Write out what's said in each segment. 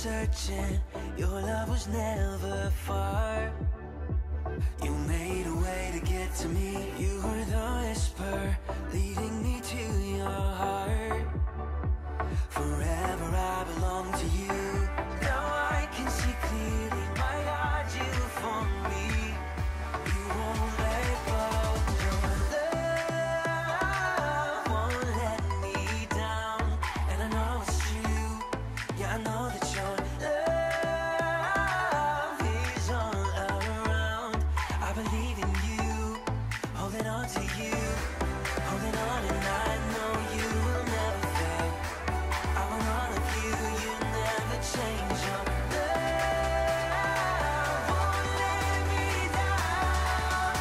searching, your love was never far. You made a way to get to me. You were the whisper leading me to your heart. Forever I belong to you. Now I can see clearly, my God, you for me. You won't let go. Your love won't let me down. And I know it's true. Yeah, I know that your love is all around. I believe in you, holding on to you, holding on, and I know you will never fail. I want all of you, you never change. Your love won't let me down.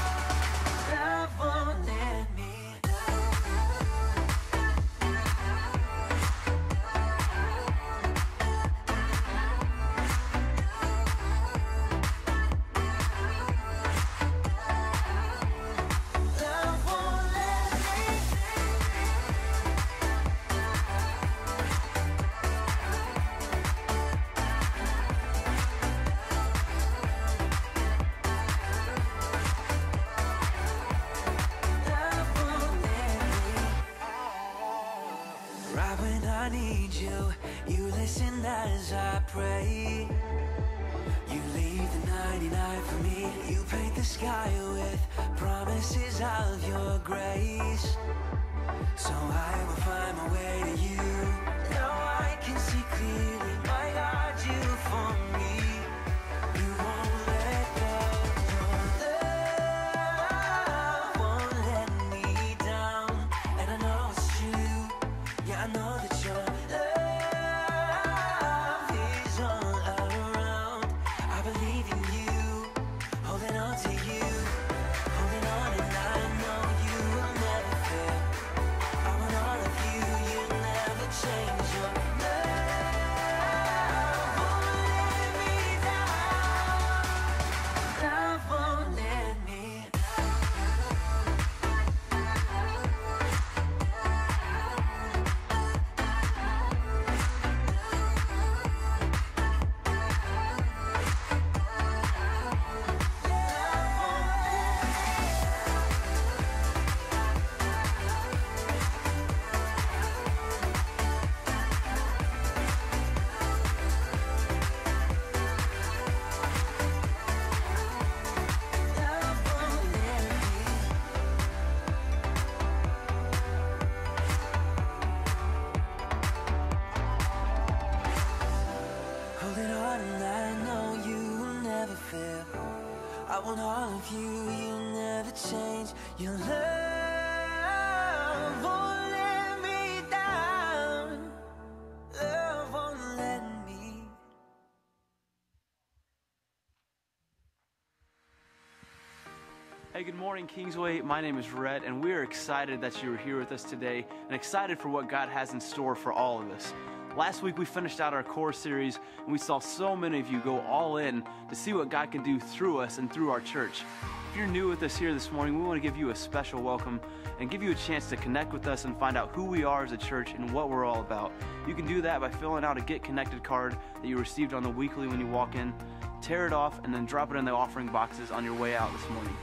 Love won't let me Love won't let me Love won't let me. Right when I need you, you listen as I pray. You leave the 99 for me. You paint the sky with promises of your grace. So I will find my way to you. Now I can see clearly, my God, you for me. You won't let go. Your love won't let me down. And I know it's true. Yeah, I know that your love is all around. I believe in you, holding on to you, holding on, and I know you will never fail. I want all of you, you never change. Your love won't let me down. Love won't let me holding on, and I know you will never fail. I want all of you, you never change. Your love won't let me down. Love won't let me. Hey, good morning, Kingsway. My name is Rhett, and we are excited that you are here with us today and excited for what God has in store for all of us. Last week, we finished out our core series, and we saw so many of you go all in to see what God can do through us and through our church. If you're new with us here this morning, we want to give you a special welcome and give you a chance to connect with us and find out who we are as a church and what we're all about. You can do that by filling out a Get Connected card that you received on the weekly when you walk in, tear it off, and then drop it in the offering boxes on your way out this morning.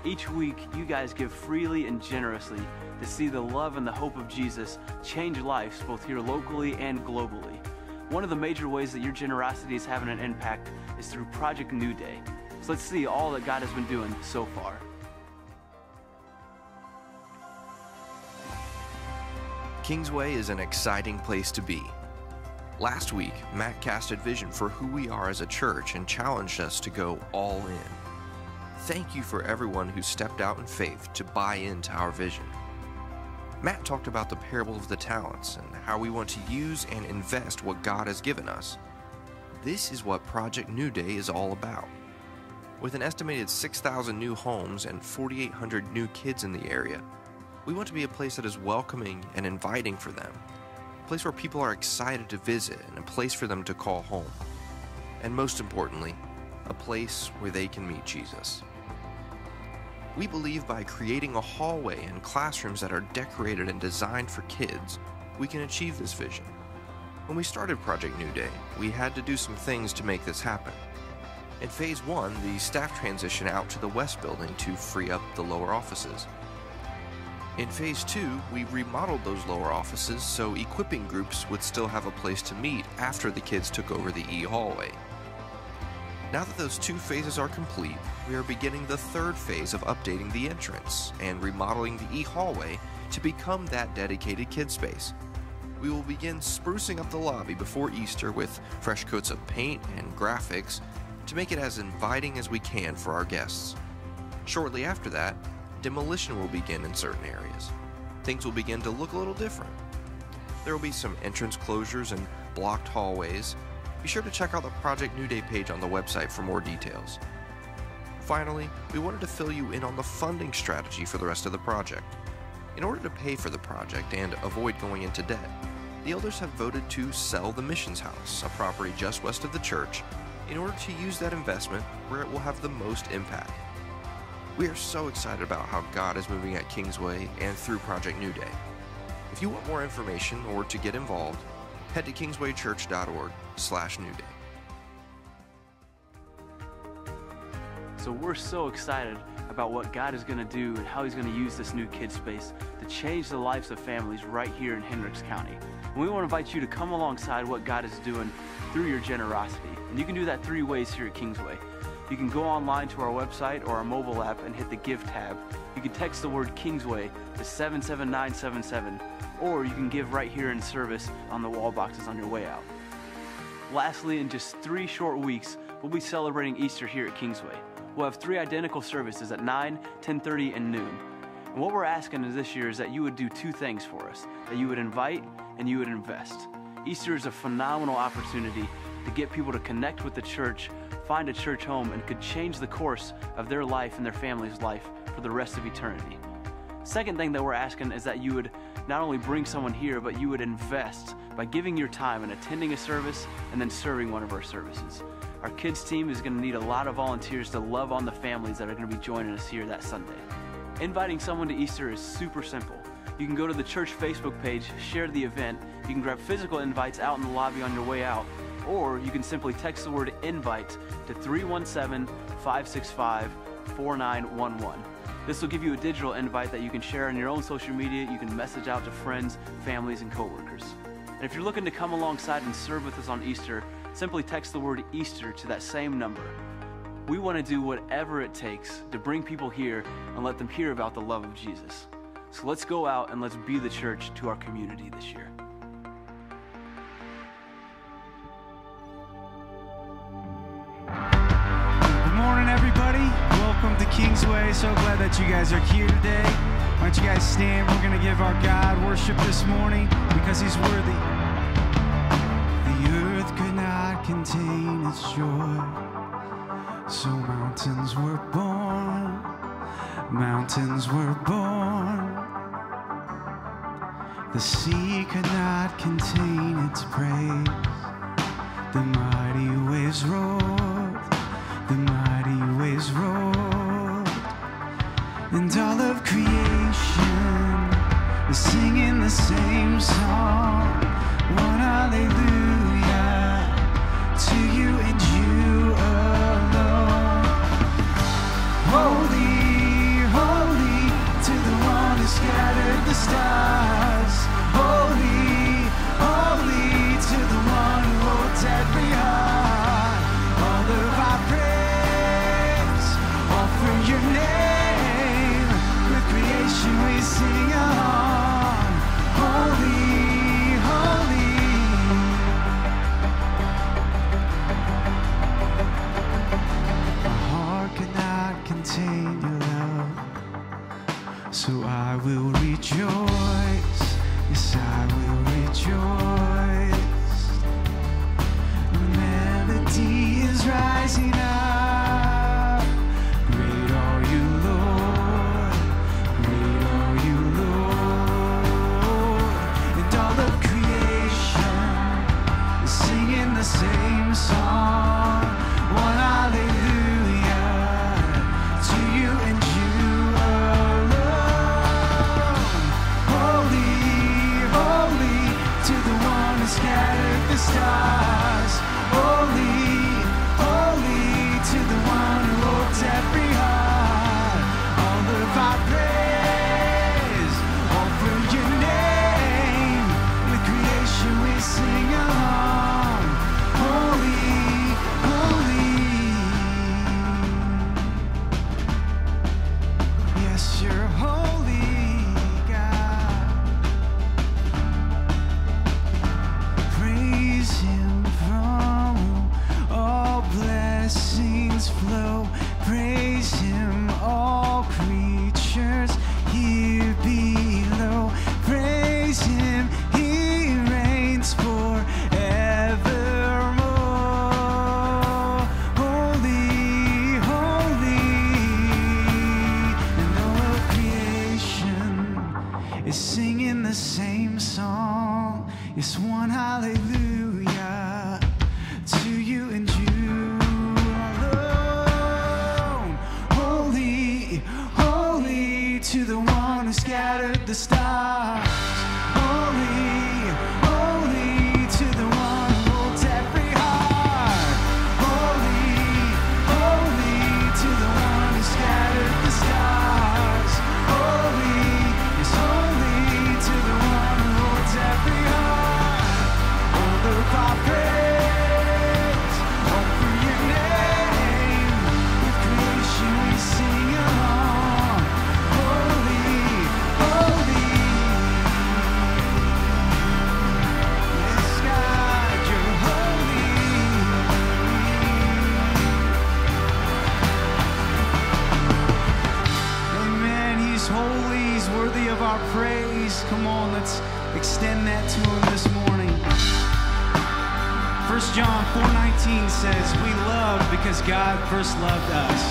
Each week, you guys give freely and generously to see the love and the hope of Jesus change lives both here locally and globally. One of the major ways that your generosity is having an impact is through Project New Day. So let's see all that God has been doing so far. Kingsway is an exciting place to be. Last week, Matt casted vision for who we are as a church and challenged us to go all in. Thank you for everyone who stepped out in faith to buy into our vision. Matt talked about the parable of the talents and how we want to use and invest what God has given us. This is what Project New Day is all about. With an estimated 6,000 new homes and 4,800 new kids in the area, we want to be a place that is welcoming and inviting for them, a place where people are excited to visit and a place for them to call home. And most importantly, a place where they can meet Jesus. We believe by creating a hallway and classrooms that are decorated and designed for kids, we can achieve this vision. When we started Project New Day, we had to do some things to make this happen. In Phase 1, the staff transitioned out to the West Building to free up the lower offices. In Phase 2, we remodeled those lower offices so equipping groups would still have a place to meet after the kids took over the E-hallway. Now that those 2 phases are complete, we are beginning the 3rd phase of updating the entrance and remodeling the E-hallway to become that dedicated kid space. We will begin sprucing up the lobby before Easter with fresh coats of paint and graphics to make it as inviting as we can for our guests. Shortly after that, demolition will begin in certain areas. Things will begin to look a little different. There will be some entrance closures and blocked hallways. Be sure to check out the Project New Day page on the website for more details. Finally, we wanted to fill you in on the funding strategy for the rest of the project. In order to pay for the project and avoid going into debt, the elders have voted to sell the Missions House, a property just west of the church, in order to use that investment where it will have the most impact. We are so excited about how God is moving at Kingsway and through Project New Day. If you want more information or to get involved, head to kingswaychurch.org/newday. So we're so excited about what God is going to do and how he's going to use this new kid space to change the lives of families right here in Hendricks County. And we want to invite you to come alongside what God is doing through your generosity. And you can do that 3 ways here at Kingsway. You can go online to our website or our mobile app and hit the Give tab. You can text the word Kingsway to 77977, or you can give right here in service on the wall boxes on your way out. Lastly, in just 3 short weeks, we'll be celebrating Easter here at Kingsway. We'll have 3 identical services at 9, 10:30, and noon. And what we're asking this year is that you would do 2 things for us, that you would invite and you would invest. Easter is a phenomenal opportunity to get people to connect with the church, find a church home, and could change the course of their life and their family's life for the rest of eternity. Second thing that we're asking is that you would not only bring someone here, but you would invest by giving your time and attending a service and then serving one of our services. Our kids team is going to need a lot of volunteers to love on the families that are going to be joining us here that Sunday. Inviting someone to Easter is super simple. You can go to the church Facebook page, share the event, you can grab physical invites out in the lobby on your way out, or you can simply text the word invite to 317-565-4911. This will give you a digital invite that you can share on your own social media. You can message out to friends, families, and coworkers. And if you're looking to come alongside and serve with us on Easter, simply text the word Easter to that same number. We want to do whatever it takes to bring people here and let them hear about the love of Jesus. So let's go out and let's be the church to our community this year. Good morning, everybody. Welcome to Kingsway. So glad that you guys are here today. Why don't you guys stand? We're going to give our God worship this morning because he's worthy. The earth could not contain its joy, so mountains were born. Mountains were born. The sea could not contain its praise. The mighty waves roared. The mighty waves roared. And all of creation is singing the same song. One hallelujah to you and you alone. Holy, holy to the one who scattered the stars. Holy, holy to the one who holds every heart. All of our praise, all for your name. With creation we sing along. Holy, holy. My heart cannot contain your love, so I will rejoice. Yes, I will rejoice. The melody is rising up. Great are you, Lord. Great are you, Lord. And all of creation is singing the same song. One hallelujah to you and you alone. hallelujah to you and you alone. Holy, holy to the one who scattered the stars. Holy, holy to the one who holds every heart. Holy, holy to the one who scattered the stars. Holy is holy to the one who holds every heart. All of our praise, all for your name. With creation we sing along. Holy, holy. Yes, God, you're holy. Amen. He's holy. He's worthy of our praise. Come on, let's extend that to him this morning. 1 John 4:19 says, we love because God first loved us.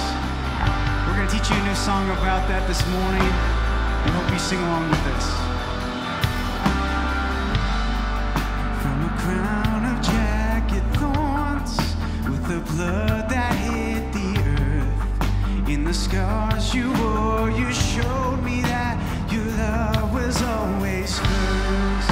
We're going to teach you a new song about that this morning. I hope you sing along with us. From a crown of jagged thorns, with the blood that hit the earth, in the scars you wore, you showed me that your love was always first.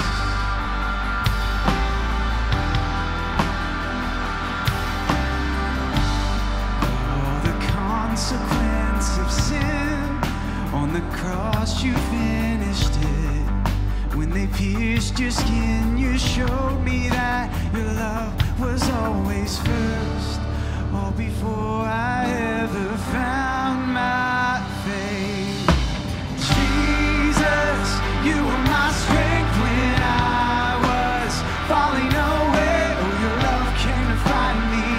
All the consequence of sin, on the cross you finished it. When they pierced your skin, you showed me that your love was always first. All before I ever found my faith. Jesus, you were my strength when I was falling away. Oh, your love came to find me.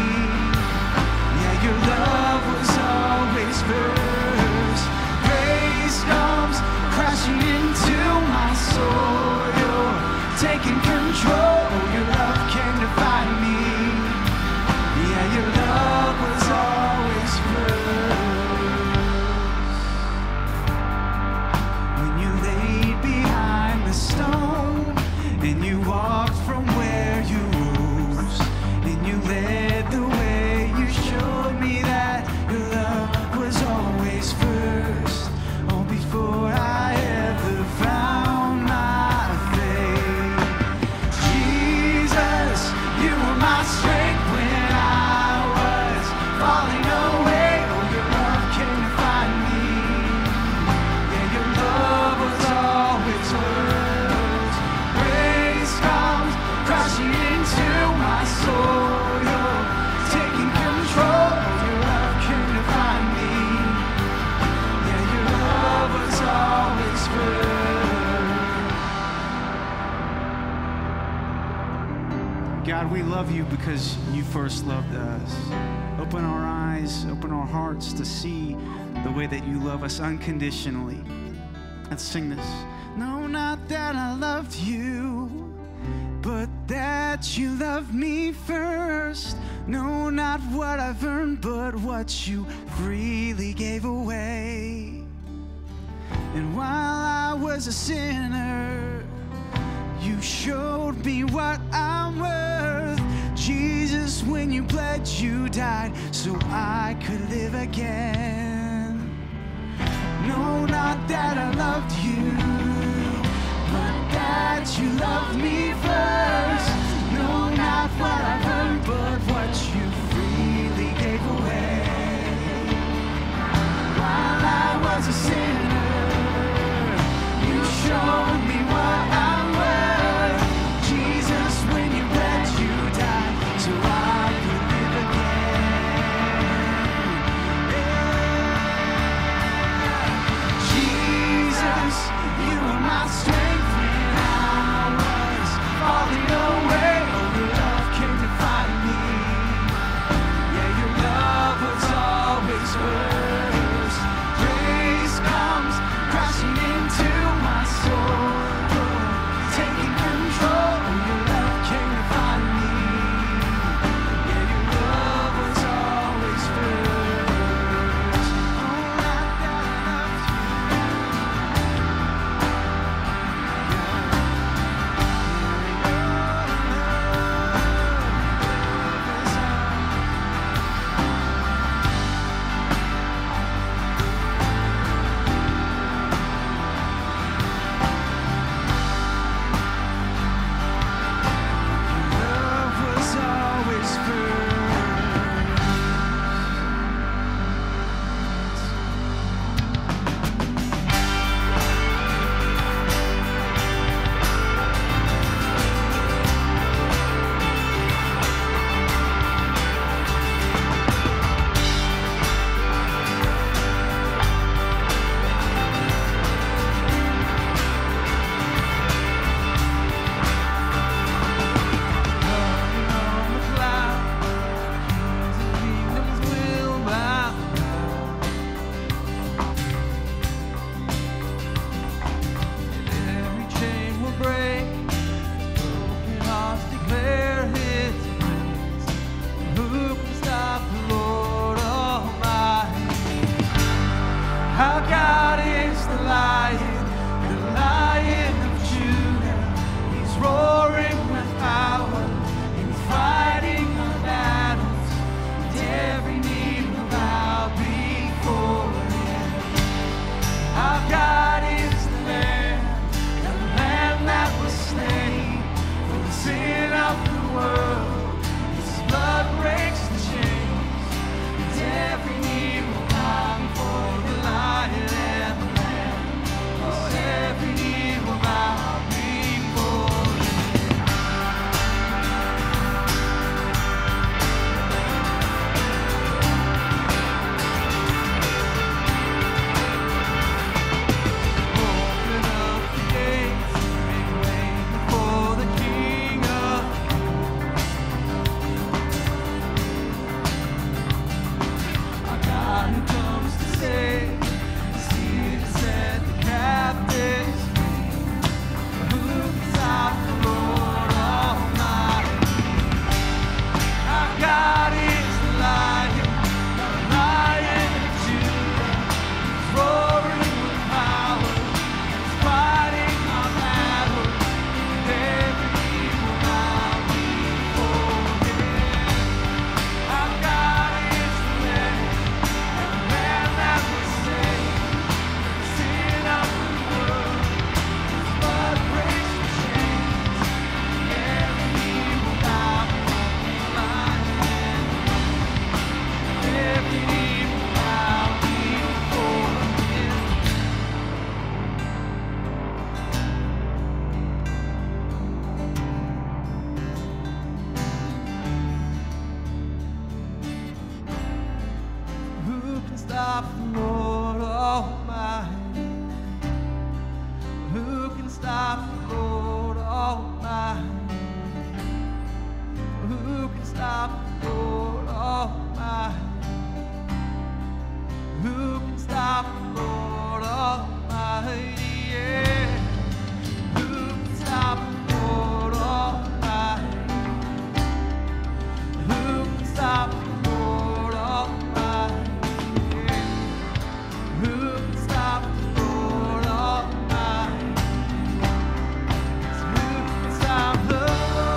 Yeah, your love was always first. Grace comes crashing into my soul. You're taking control. Oh, your love came to find me. Yeah, your love was always first. When you laid behind the stone, and you walked from where you rose, and you led the way, you showed me that your love was always first. Oh, before I ever found my faith. Jesus, you were my strength when I was falling away. Oh, your love came to find me. Yeah, your love was always first. Grace comes crashing into my soul. You're taking control. Oh, your love came to find me. Yeah, your love was always first. God, we love you because you first loved us. Open our eyes, open our hearts to see the way that you love us unconditionally. Let's sing this. No, not that I loved you, but that you loved me first. No, not what I've earned, but what you freely gave away. And while I was a sinner, you showed me what I'm worth. Jesus, when you bled, you died so I could live again. No, not that I loved you, but that you loved me first. No, not what I've earned, but what you freely gave away. While I was a sinner, you showed me what I'm worth. Jesus, when you bled, you died so I could live again. Yeah. Jesus, you were my strength when I was falling stop the Lord Almighty? Who can stop the Lord Almighty? Who can stop the Lord Almighty? Who can stop the Lord Almighty? Yeah. Who can stop the Lord Almighty? Who can stop the Lord Almighty? Yeah. Who can stop the Lord Almighty? Who can stop the Lord?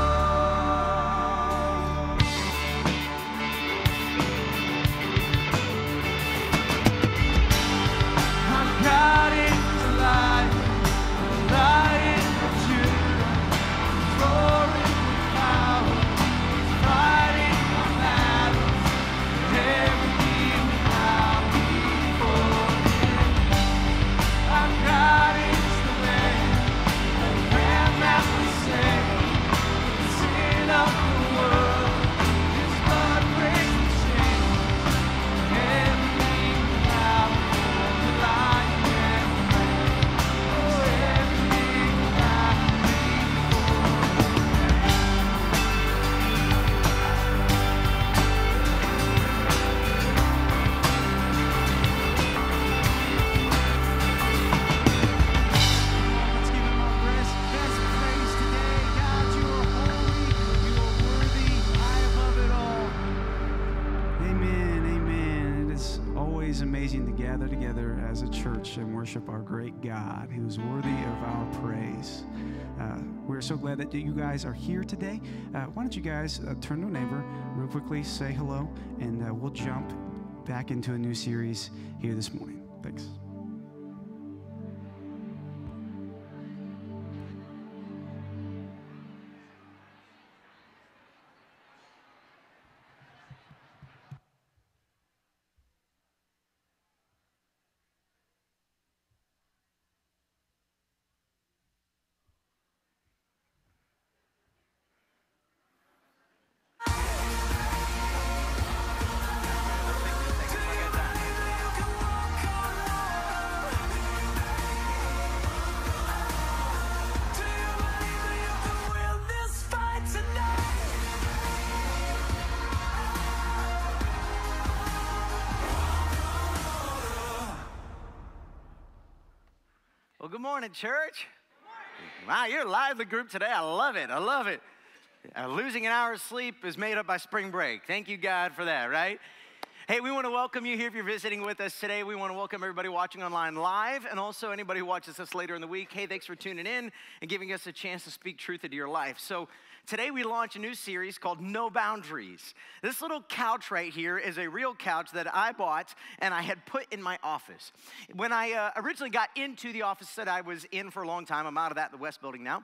Our God is alive, Lion of Judah, roaring with power, fighting our battles, every knee will bow before Him. Our God is the Lamb, the Lamb that was slain, the sin of the world. His blood breaks the chains, every knee will bow before the Lion and the Lamb. Oh, every knee will bow before Let's give Him our best praise today. God, You are holy, You are worthy, high above it all. Amen, amen. It is always amazing to gather together as a church and worship our great God who is worthy of our praise. We're so glad that you guys are here today. Why don't you guys turn to a neighbor real quickly, say hello, and we'll jump back into a new series here this morning. Thanks. Well, good morning, church. Wow, you're a lively group today. I love it. I love it. Losing an hour's sleep is made up by spring break. Thank you, God, for that, right? Hey, we want to welcome you here if you're visiting with us today. We want to welcome everybody watching online live and also anybody who watches us later in the week. Hey, thanks for tuning in and giving us a chance to speak truth into your life. So today we launch a new series called No Boundaries. This little couch right here is a real couch that I bought and I had put in my office. When I originally got into the office that I was in for a long time, I'm out of that in the West Building now.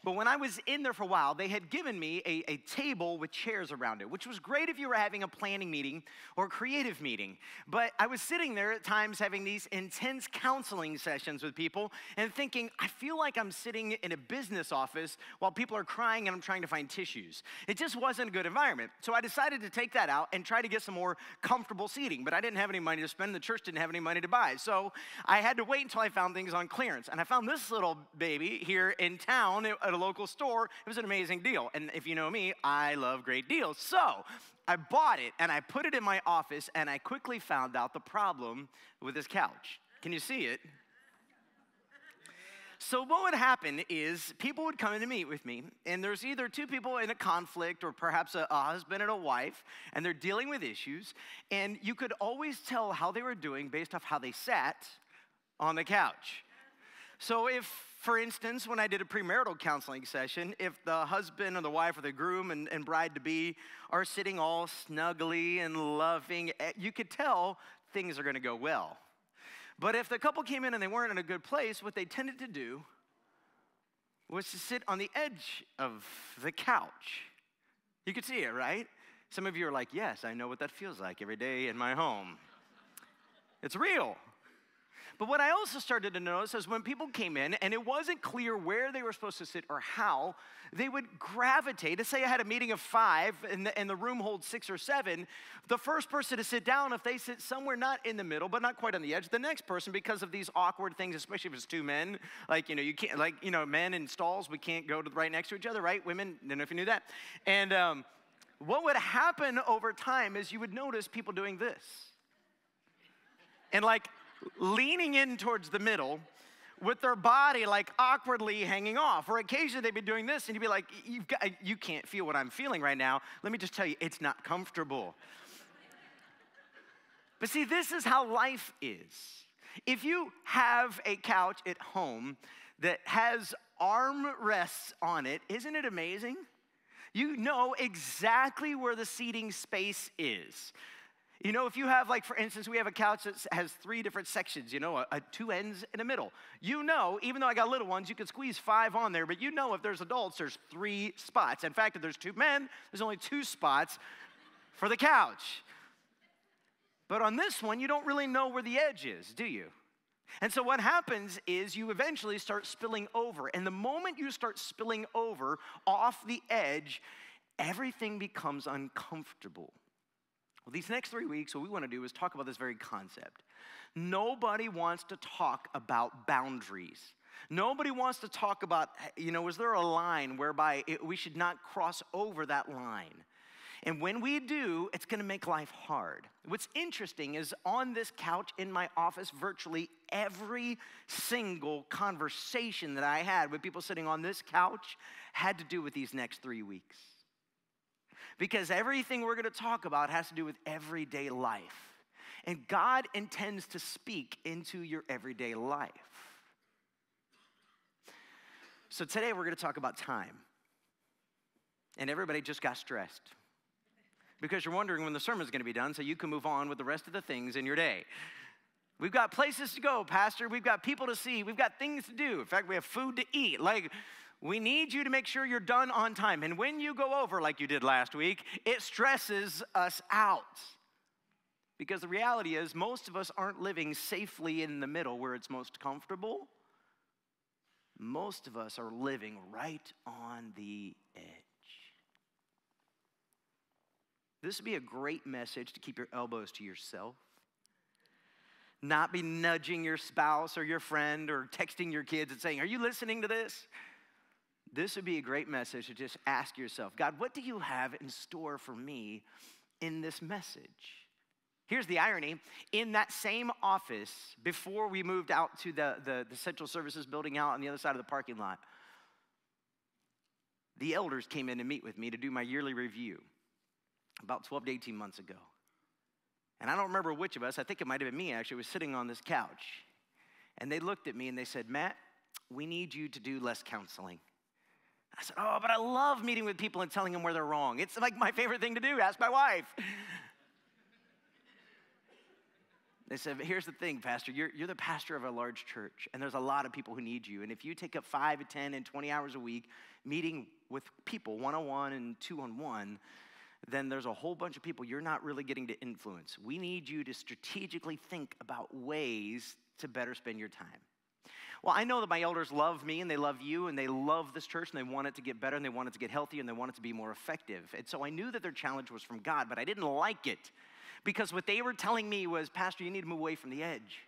But when I was in there for a while, they had given me a table with chairs around it, which was great if you were having a planning meeting or a creative meeting. But I was sitting there at times having these intense counseling sessions with people and thinking, I feel like I'm sitting in a business office while people are crying and I'm trying to find tissues. It just wasn't a good environment. So I decided to take that out and try to get some more comfortable seating. But I didn't have any money to spend. The church didn't have any money to buy. So I had to wait until I found things on clearance. And I found this little baby here in town at a local store. It was an amazing deal. And if you know me, I love great deals. So I bought it and I put it in my office and I quickly found out the problem with this couch. Can you see it? So what would happen is people would come in to meet with me, and there's either two people in a conflict or perhaps a husband and a wife, and they're dealing with issues, and you could always tell how they were doing based off how they sat on the couch. So if, for instance, when I did a premarital counseling session, if the husband or the wife or the groom and bride-to-be are sitting all snuggly and loving, you could tell things are going to go well. But if the couple came in and they weren't in a good place, what they tended to do was to sit on the edge of the couch. You could see it, right? Some of you are like, yes, I know what that feels like every day in my home. It's real. But what I also started to notice is when people came in and it wasn't clear where they were supposed to sit or how, they would gravitate. Let's say I had a meeting of 5 and the room holds 6 or 7. The first person to sit down, if they sit somewhere not in the middle, but not quite on the edge, the next person, because of these awkward things, especially if it's 2 men, like, you can't, men in stalls, we can't go right next to each other, right? Women, I don't know if you knew that. And what would happen over time is you would notice people doing this. And leaning in towards the middle with their body awkwardly hanging off. Or occasionally they'd be doing this and you'd be like, you can't feel what I'm feeling right now. Let me just tell you, it's not comfortable. But see, this is how life is. If you have a couch at home that has armrests on it, isn't it amazing? You know exactly where the seating space is. If you have, for instance, we have a couch that has 3 different sections, 2 ends and a middle. Even though I got little ones, you could squeeze 5 on there, but if there's adults, there's 3 spots. In fact, if there's 2 men, there's only 2 spots for the couch. But on this one, you don't really know where the edge is, do you? And so what happens is you eventually start spilling over. And the moment you start spilling over off the edge, everything becomes uncomfortable. Well, these next 3 weeks, what we want to do is talk about this very concept. Nobody wants to talk about boundaries. Nobody wants to talk about, is there a line whereby we should not cross over that line? And when we do, it's going to make life hard. What's interesting is on this couch in my office, virtually every single conversation that I had with people sitting on this couch had to do with these next 3 weeks. Because everything we're going to talk about has to do with everyday life. And God intends to speak into your everyday life. So today we're going to talk about time. And everybody just got stressed. Because you're wondering when the sermon's going to be done so you can move on with the rest of the things in your day. We've got places to go, Pastor. We've got people to see. We've got things to do. In fact, we have food to eat. We need you to make sure you're done on time. And when you go over like you did last week, it stresses us out. Because the reality is most of us aren't living safely in the middle where it's most comfortable. Most of us are living right on the edge. This would be a great message to keep your elbows to yourself. Not be nudging your spouse or your friend or texting your kids and saying, are you listening to this? This would be a great message to just ask yourself, God, what do you have in store for me in this message? Here's the irony. In that same office, before we moved out to the central services building out on the other side of the parking lot, the elders came in to meet with me to do my yearly review about 12 to 18 months ago. And I don't remember which of us, I think it might have been me actually, was sitting on this couch. And they looked at me and they said, Matt, we need you to do less counseling. I said, but I love meeting with people and telling them where they're wrong. It's my favorite thing to do. Ask my wife. They said, here's the thing, Pastor. You're the pastor of a large church, and there's a lot of people who need you. And if you take up 5 to 10 and 20 hours a week meeting with people one-on-one and two-on-one, then there's a whole bunch of people you're not really getting to influence. We need you to strategically think about ways to better spend your time. Well, I know that my elders love me and they love you and they love this church and they want it to get better and they want it to get healthier and they want it to be more effective. And so I knew that their challenge was from God, but I didn't like it because what they were telling me was, Pastor, you need to move away from the edge.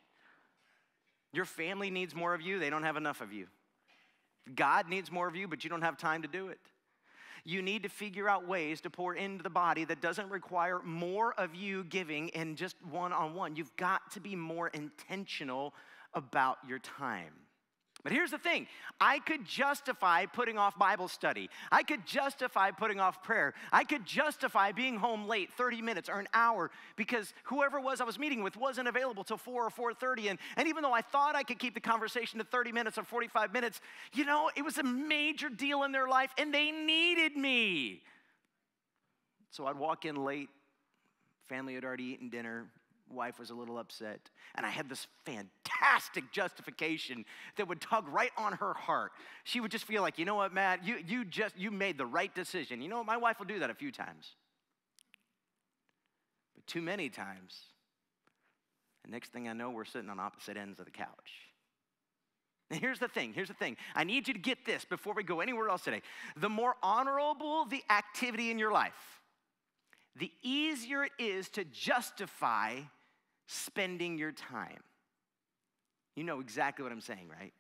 Your family needs more of you. They don't have enough of you. God needs more of you, but you don't have time to do it. You need to figure out ways to pour into the body that doesn't require more of you giving in just one-on-one. You've got to be more intentional about your time. But here's the thing. I could justify putting off Bible study. I could justify putting off prayer. I could justify being home late, 30 minutes or an hour, because whoever it was I was meeting with wasn't available till 4 or 4:30. And even though I thought I could keep the conversation to 30 minutes or 45 minutes, it was a major deal in their life, and they needed me. So I'd walk in late. Family had already eaten dinner. Wife was a little upset, and I had this fantastic justification that would tug right on her heart. She would just feel like, you know what, Matt, you made the right decision. You know what, my wife will do that a few times, but too many times, And next thing I know, we're sitting on opposite ends of the couch. And here's the thing. I need you to get this before we go anywhere else today. The more honorable the activity in your life, the easier it is to justify spending your time. You know exactly what I'm saying, right?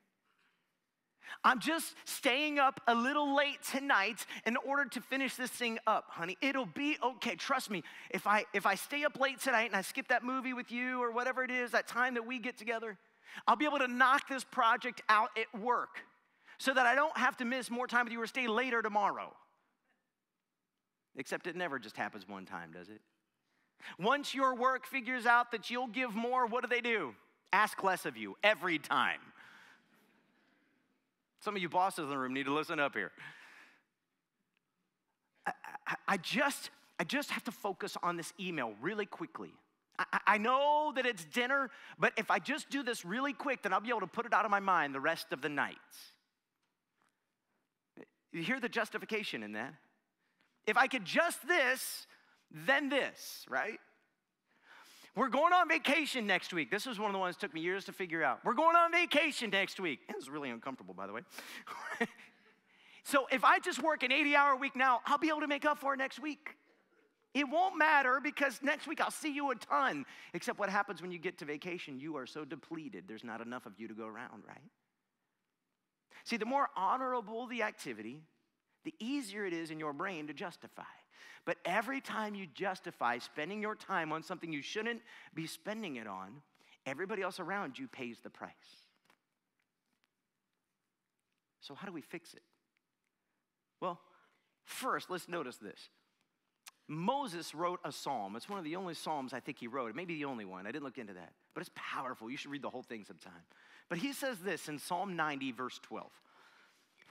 I'm just staying up a little late tonight in order to finish this thing up, honey. It'll be okay. Trust me. If I stay up late tonight and I skip that movie with you or whatever it is, that time that we get together, I'll be able to knock this project out at work so that I don't have to miss more time with you or stay later tomorrow. Except it never just happens one time, does it? Once your work figures out that you'll give more, what do? Ask less of you every time. Some of you bosses in the room need to listen up here. I just have to focus on this email really quickly. I know that it's dinner, but if I just do this really quick, then I'll be able to put it out of my mind the rest of the night. You hear the justification in that? If I could just this, then this, right? We're going on vacation next week. This was one of the ones that took me years to figure out. We're going on vacation next week. It was really uncomfortable, by the way. So if I just work an 80-hour week now, I'll be able to make up for it next week. It won't matter because next week I'll see you a ton. Except what happens when you get to vacation, you are so depleted, there's not enough of you to go around, right? See, the more honorable the activity, the easier it is in your brain to justify. But every time you justify spending your time on something you shouldn't be spending it on, everybody else around you pays the price. So how do we fix it? Well, first, let's notice this. Moses wrote a psalm. It's one of the only psalms I think he wrote. It may be the only one. I didn't look into that. But it's powerful. You should read the whole thing sometime. But he says this in Psalm 90, verse 12.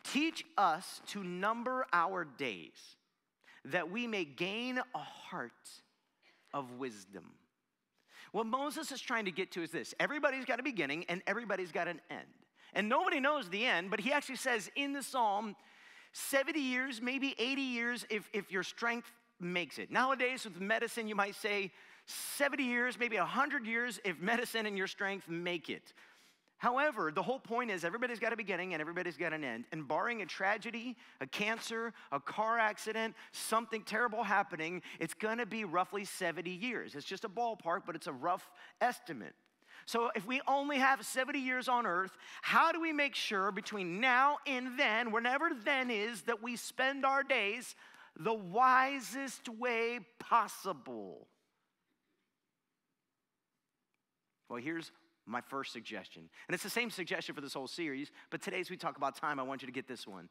Teach us to number our days, that we may gain a heart of wisdom. What Moses is trying to get to is this. Everybody's got a beginning and everybody's got an end. And nobody knows the end, but he actually says in the psalm, 70 years, maybe 80 years if your strength makes it. Nowadays with medicine, you might say 70 years, maybe 100 years if medicine and your strength make it. However, the whole point is everybody's got a beginning and everybody's got an end. And barring a tragedy, a cancer, a car accident, something terrible happening, it's going to be roughly 70 years. It's just a ballpark, but it's a rough estimate. So if we only have 70 years on earth, how do we make sure between now and then, whenever then is, that we spend our days the wisest way possible? Well, here's my first suggestion. And it's the same suggestion for this whole series, but today as we talk about time, I want you to get this one.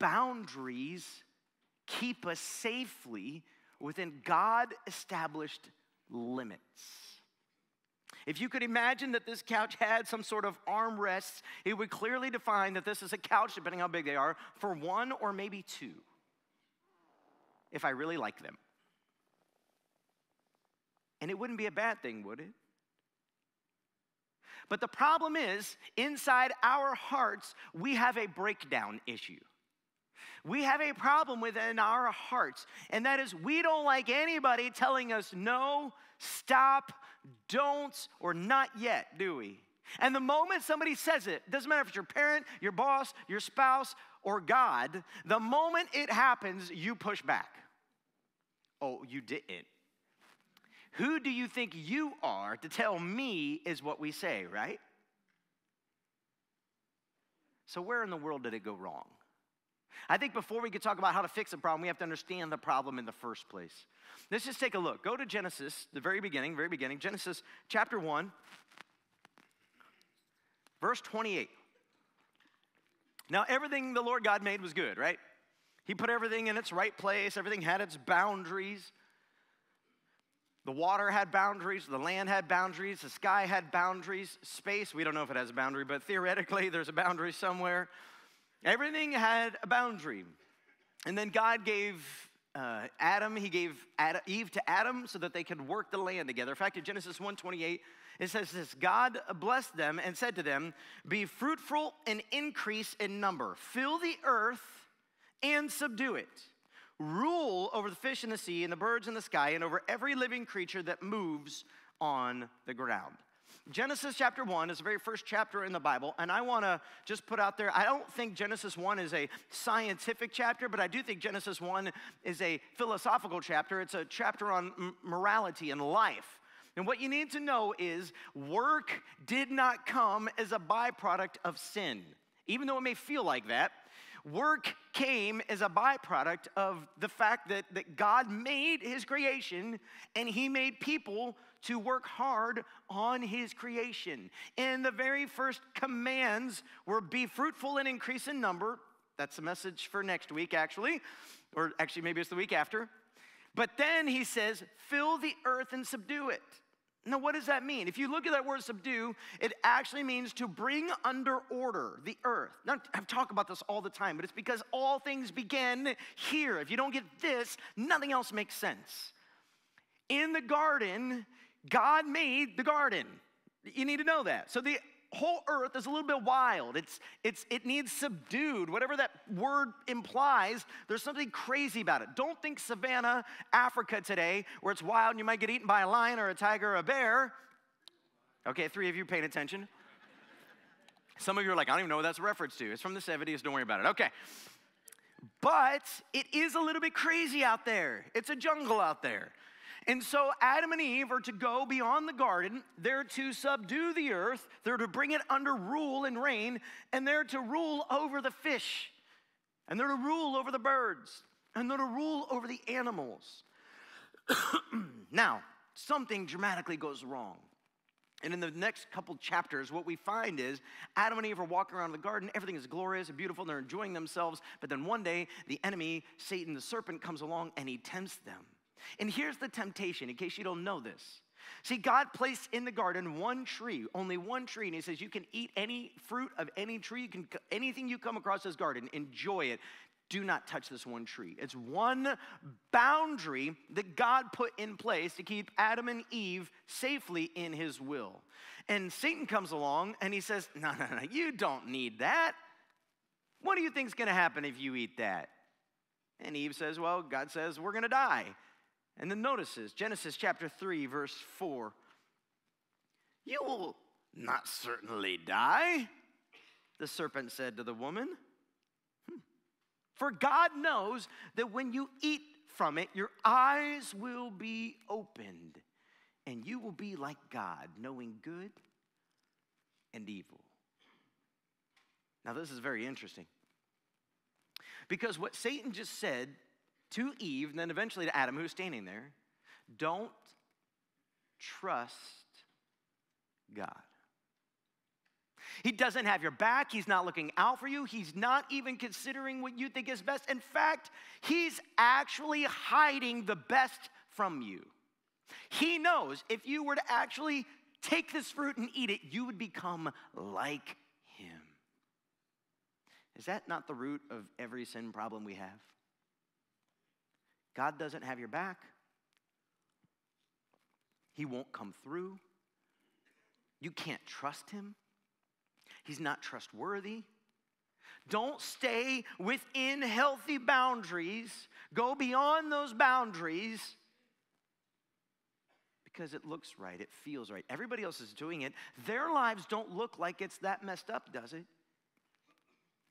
Boundaries keep us safely within God-established limits. If you could imagine that this couch had some sort of armrests, it would clearly define that this is a couch, depending how big they are, for one or maybe two, if I really like them. And it wouldn't be a bad thing, would it? But the problem is, inside our hearts, we have a breakdown issue. We have a problem within our hearts, and that is we don't like anybody telling us no, stop, don't, or not yet, do we? And the moment somebody says it, doesn't matter if it's your parent, your boss, your spouse, or God, the moment it happens, you push back. Oh, you didn't. Who do you think you are to tell me is what we say, right? So where in the world did it go wrong? I think before we could talk about how to fix a problem, we have to understand the problem in the first place. Let's just take a look. Go to Genesis, the very beginning, Genesis chapter 1, verse 28. Now, everything the Lord God made was good, right? He put everything in its right place. Everything had its boundaries. The water had boundaries, the land had boundaries, the sky had boundaries, space, we don't know if it has a boundary, but theoretically there's a boundary somewhere. Everything had a boundary. And then God gave he gave Eve to Adam so that they could work the land together. In fact, in Genesis 1:28, it says this, God blessed them and said to them, be fruitful and increase in number, fill the earth and subdue it. Rule over the fish in the sea and the birds in the sky and over every living creature that moves on the ground. Genesis chapter 1 is the very first chapter in the Bible, and I want to just put out there, I don't think Genesis 1 is a scientific chapter, but I do think Genesis 1 is a philosophical chapter. It's a chapter on morality and life. And what you need to know is work did not come as a byproduct of sin. Even though it may feel like that, work came as a byproduct of the fact that God made his creation and he made people to work hard on his creation. And the very first commands were be fruitful and increase in number. That's a message for next week, actually. Or actually, maybe it's the week after. But then he says, fill the earth and subdue it. Now, what does that mean? If you look at that word subdue, it actually means to bring under order the earth. Now, I talk about this all the time, but it's because all things begin here. If you don't get this, nothing else makes sense. In the garden, God made the garden. You need to know that. So the whole earth is a little bit wild. It needs subdued. Whatever that word implies, there's something crazy about it. Don't think Savannah, Africa today, where it's wild and you might get eaten by a lion or a tiger or a bear. Okay, 3 of you paying attention. Some of you are like, I don't even know what that's a reference to. It's from the 70s, don't worry about it. Okay. But it is a little bit crazy out there. It's a jungle out there. And so Adam and Eve are to go beyond the garden. They're to subdue the earth. They're to bring it under rule and reign. And they're to rule over the fish. And they're to rule over the birds. And they're to rule over the animals. Now, something dramatically goes wrong. And in the next couple chapters, what we find is Adam and Eve are walking around the garden. Everything is glorious and beautiful. And they're enjoying themselves. But then one day, the enemy, Satan, the serpent, comes along and he tempts them. And here's the temptation, in case you don't know this. See, God placed in the garden one tree, only one tree, and he says you can eat any fruit of any tree, anything you come across this garden, enjoy it. Do not touch this one tree. It's one boundary that God put in place to keep Adam and Eve safely in his will. And Satan comes along and he says, no, you don't need that. What do you think's going to happen if you eat that? And Eve says, well, God says we're going to die. And then notice this, Genesis chapter 3, verse 4. You will not certainly die, the serpent said to the woman. For God knows that when you eat from it, your eyes will be opened, and you will be like God, knowing good and evil. Now, this is very interesting. Because what Satan just said to Eve, and then eventually to Adam, who's standing there, don't trust God. He doesn't have your back. He's not looking out for you. He's not even considering what you think is best. In fact, he's actually hiding the best from you. He knows if you were to actually take this fruit and eat it, you would become like him. Is that not the root of every sin problem we have? God doesn't have your back. He won't come through. You can't trust him. He's not trustworthy. Don't stay within healthy boundaries. Go beyond those boundaries because it looks right. It feels right. Everybody else is doing it. Their lives don't look like it's that messed up, does it?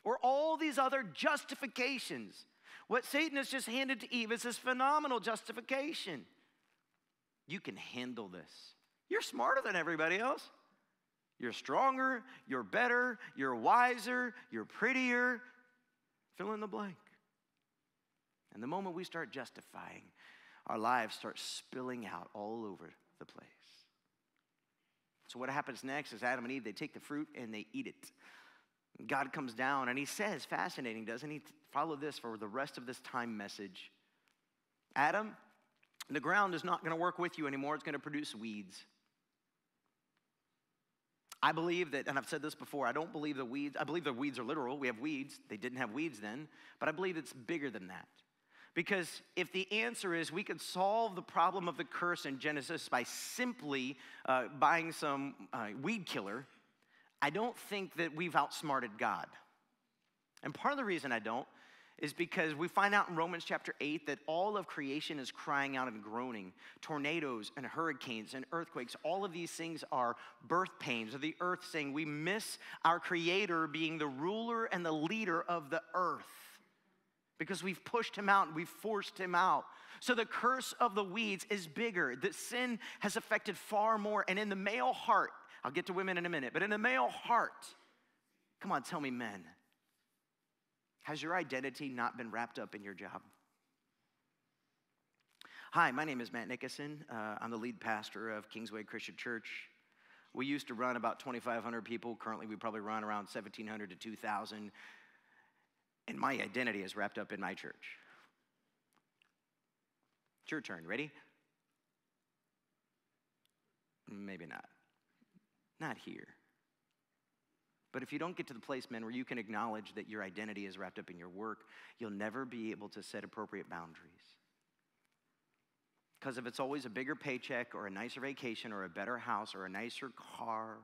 Or all these other justifications. What Satan has just handed to Eve is this phenomenal justification. You can handle this. You're smarter than everybody else. You're stronger, you're better, you're wiser, you're prettier. Fill in the blank. And the moment we start justifying, our lives start spilling out all over the place. So what happens next is Adam and Eve, they take the fruit and they eat it. God comes down and he says, fascinating, doesn't he? Follow this for the rest of this time message. Adam, the ground is not going to work with you anymore. It's going to produce weeds. I believe that, and I've said this before, I don't believe the weeds. I believe the weeds are literal. We have weeds. They didn't have weeds then. But I believe it's bigger than that. Because if the answer is we could solve the problem of the curse in Genesis by simply buying some weed killer, I don't think that we've outsmarted God. And part of the reason I don't is because we find out in Romans chapter 8 that all of creation is crying out and groaning. Tornadoes and hurricanes and earthquakes, all of these things are birth pains of the earth, saying we miss our Creator being the ruler and the leader of the earth because we've pushed him out and we've forced him out. So the curse of the weeds is bigger. The sin has affected far more. And in the male heart, I'll get to women in a minute, but in the male heart, come on, tell me men, has your identity not been wrapped up in your job? Hi, my name is Matt Nickerson. I'm the lead pastor of Kingsway Christian Church. We used to run about 2,500 people. Currently, we probably run around 1,700 to 2,000. And my identity is wrapped up in my church. It's your turn. Ready? Maybe not. Not here. But if you don't get to the place, men, where you can acknowledge that your identity is wrapped up in your work, you'll never be able to set appropriate boundaries. Because if it's always a bigger paycheck or a nicer vacation or a better house or a nicer car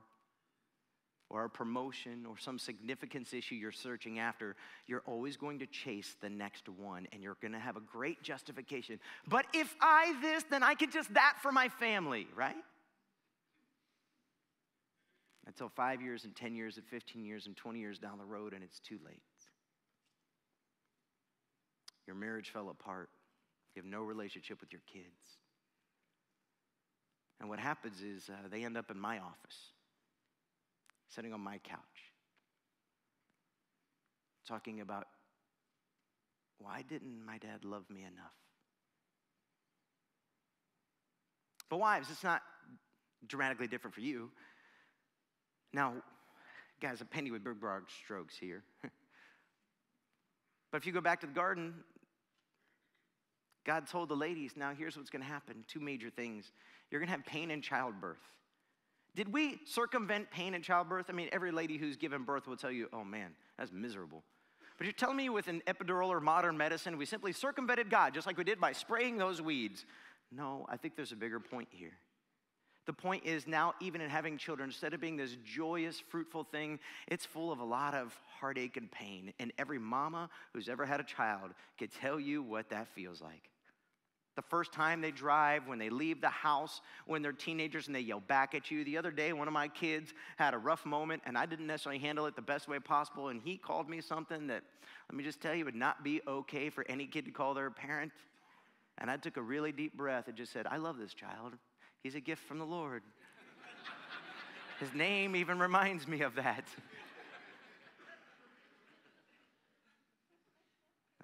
or a promotion or some significance issue you're searching after, you're always going to chase the next one, and you're going to have a great justification. But if I this, then I can just that for my family, right? Until 5 years and 10 years and 15 years and 20 years down the road, and it's too late. Your marriage fell apart. You have no relationship with your kids. And what happens is they end up in my office, sitting on my couch, talking about, why didn't my dad love me enough? But wives, it's not dramatically different for you. Now, guys, a penny with big broad strokes here. But if you go back to the garden, God told the ladies, now here's what's going to happen. Two major things. You're going to have pain in childbirth. Did we circumvent pain in childbirth? I mean, every lady who's given birth will tell you, oh man, that's miserable. But you're telling me with an epidural or modern medicine, we simply circumvented God, just like we did by spraying those weeds. No, I think there's a bigger point here. The point is now, even in having children, instead of being this joyous, fruitful thing, it's full of a lot of heartache and pain. And every mama who's ever had a child can tell you what that feels like. The first time they drive, when they leave the house, when they're teenagers and they yell back at you. The other day, one of my kids had a rough moment, and I didn't necessarily handle it the best way possible, and he called me something that, let me just tell you, would not be okay for any kid to call their parent. And I took a really deep breath and just said, I love this child. He's a gift from the Lord. His name even reminds me of that.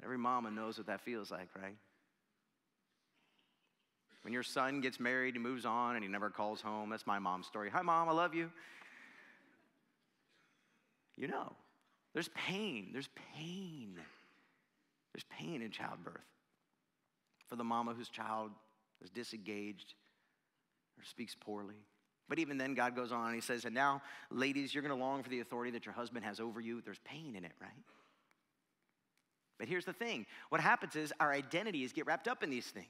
Every mama knows what that feels like, right? When your son gets married, he moves on, and he never calls home. That's my mom's story. Hi, Mom, I love you. You know, there's pain. There's pain. There's pain in childbirth. For the mama whose child is disengaged or speaks poorly. But even then, God goes on and he says, and now, ladies, you're going to long for the authority that your husband has over you. There's pain in it, right? But here's the thing. What happens is our identities get wrapped up in these things.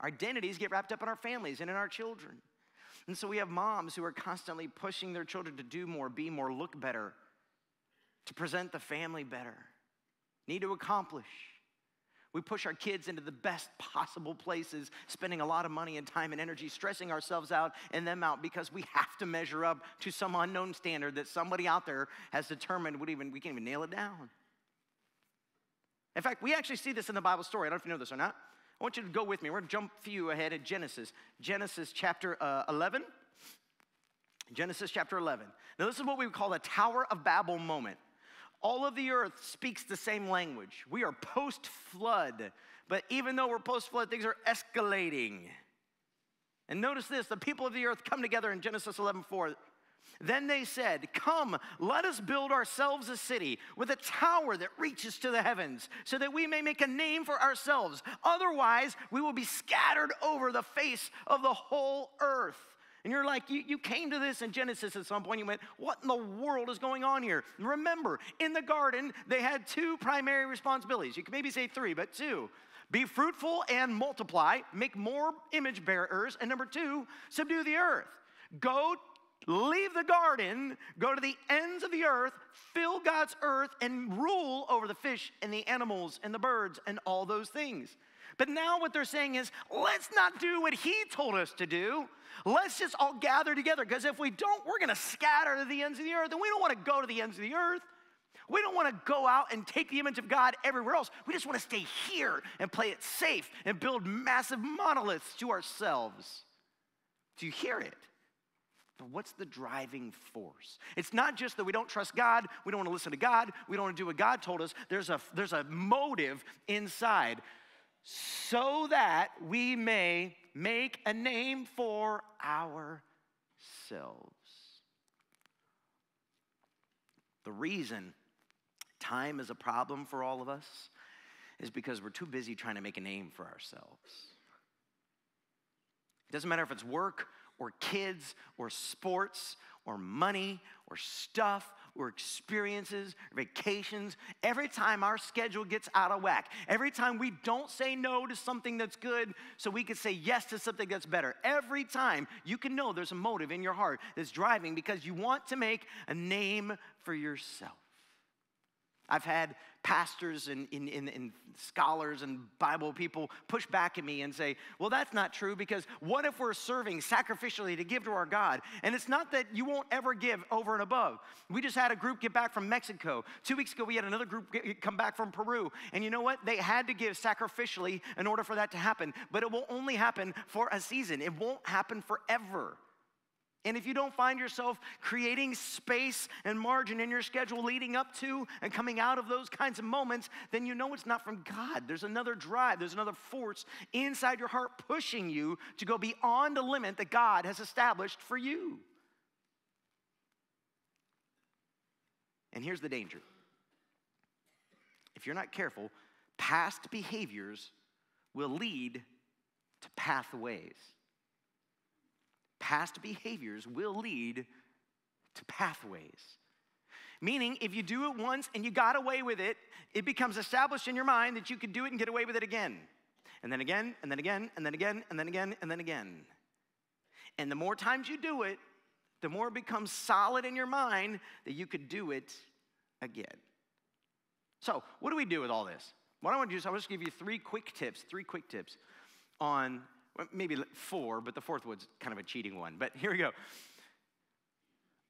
Our identities get wrapped up in our families and in our children. And so we have moms who are constantly pushing their children to do more, be more, look better, to present the family better, need to accomplish. We push our kids into the best possible places, spending a lot of money and time and energy, stressing ourselves out and them out because we have to measure up to some unknown standard that somebody out there has determined we can't even nail it down. In fact, we actually see this in the Bible story. I don't know if you know this or not. I want you to go with me. We're going to jump a few ahead at Genesis. Genesis chapter 11. Genesis chapter 11. Now, this is what we would call a Tower of Babel moment. All of the earth speaks the same language. We are post-flood. But even though we're post-flood, things are escalating. And notice this. The people of the earth come together in Genesis 11:4. Then they said, come, let us build ourselves a city with a tower that reaches to the heavens so that we may make a name for ourselves. Otherwise, we will be scattered over the face of the whole earth. And you're like, you came to this in Genesis at some point. You went, what in the world is going on here? And remember, in the garden, they had two primary responsibilities. You can maybe say three, but two. Be fruitful and multiply, make more image bearers. And number two, subdue the earth. Go leave the garden, go to the ends of the earth, fill God's earth, and rule over the fish and the animals and the birds and all those things. But now what they're saying is, let's not do what he told us to do. Let's just all gather together, because if we don't, we're going to scatter to the ends of the earth, and we don't want to go to the ends of the earth. We don't want to go out and take the image of God everywhere else. We just want to stay here and play it safe and build massive monoliths to ourselves. Do you hear it? But what's the driving force? It's not just that we don't trust God, we don't want to listen to God, we don't want to do what God told us. There's a motive inside, so that we may make a name for ourselves. The reason time is a problem for all of us is because we're too busy trying to make a name for ourselves. It doesn't matter if it's work or kids or sports or money or stuff or experiences or vacations. Every time our schedule gets out of whack, every time we don't say no to something that's good so we can say yes to something that's better, every time you can know there's a motive in your heart that's driving because you want to make a name for yourself. I've had pastors and scholars and Bible people push back at me and say, well, that's not true, because what if we're serving sacrificially to give to our God? And it's not that you won't ever give over and above. We just had a group get back from Mexico. 2 weeks ago, we had another group come back from Peru. And you know what? They had to give sacrificially in order for that to happen. But it will only happen for a season. It won't happen forever. And if you don't find yourself creating space and margin in your schedule leading up to and coming out of those kinds of moments, then you know it's not from God. There's another drive, there's another force inside your heart pushing you to go beyond the limit that God has established for you. And here's the danger. If you're not careful, past behaviors will lead to pathways. Past behaviors will lead to pathways. Meaning, if you do it once and you got away with it, it becomes established in your mind that you could do it and get away with it again. And then again, and then again, and then again, and then again, and then again. And the more times you do it, the more it becomes solid in your mind that you could do it again. So, what do we do with all this? What I want to do is I want to give you three quick tips on, maybe 4, but the fourth one's kind of a cheating one. But here we go.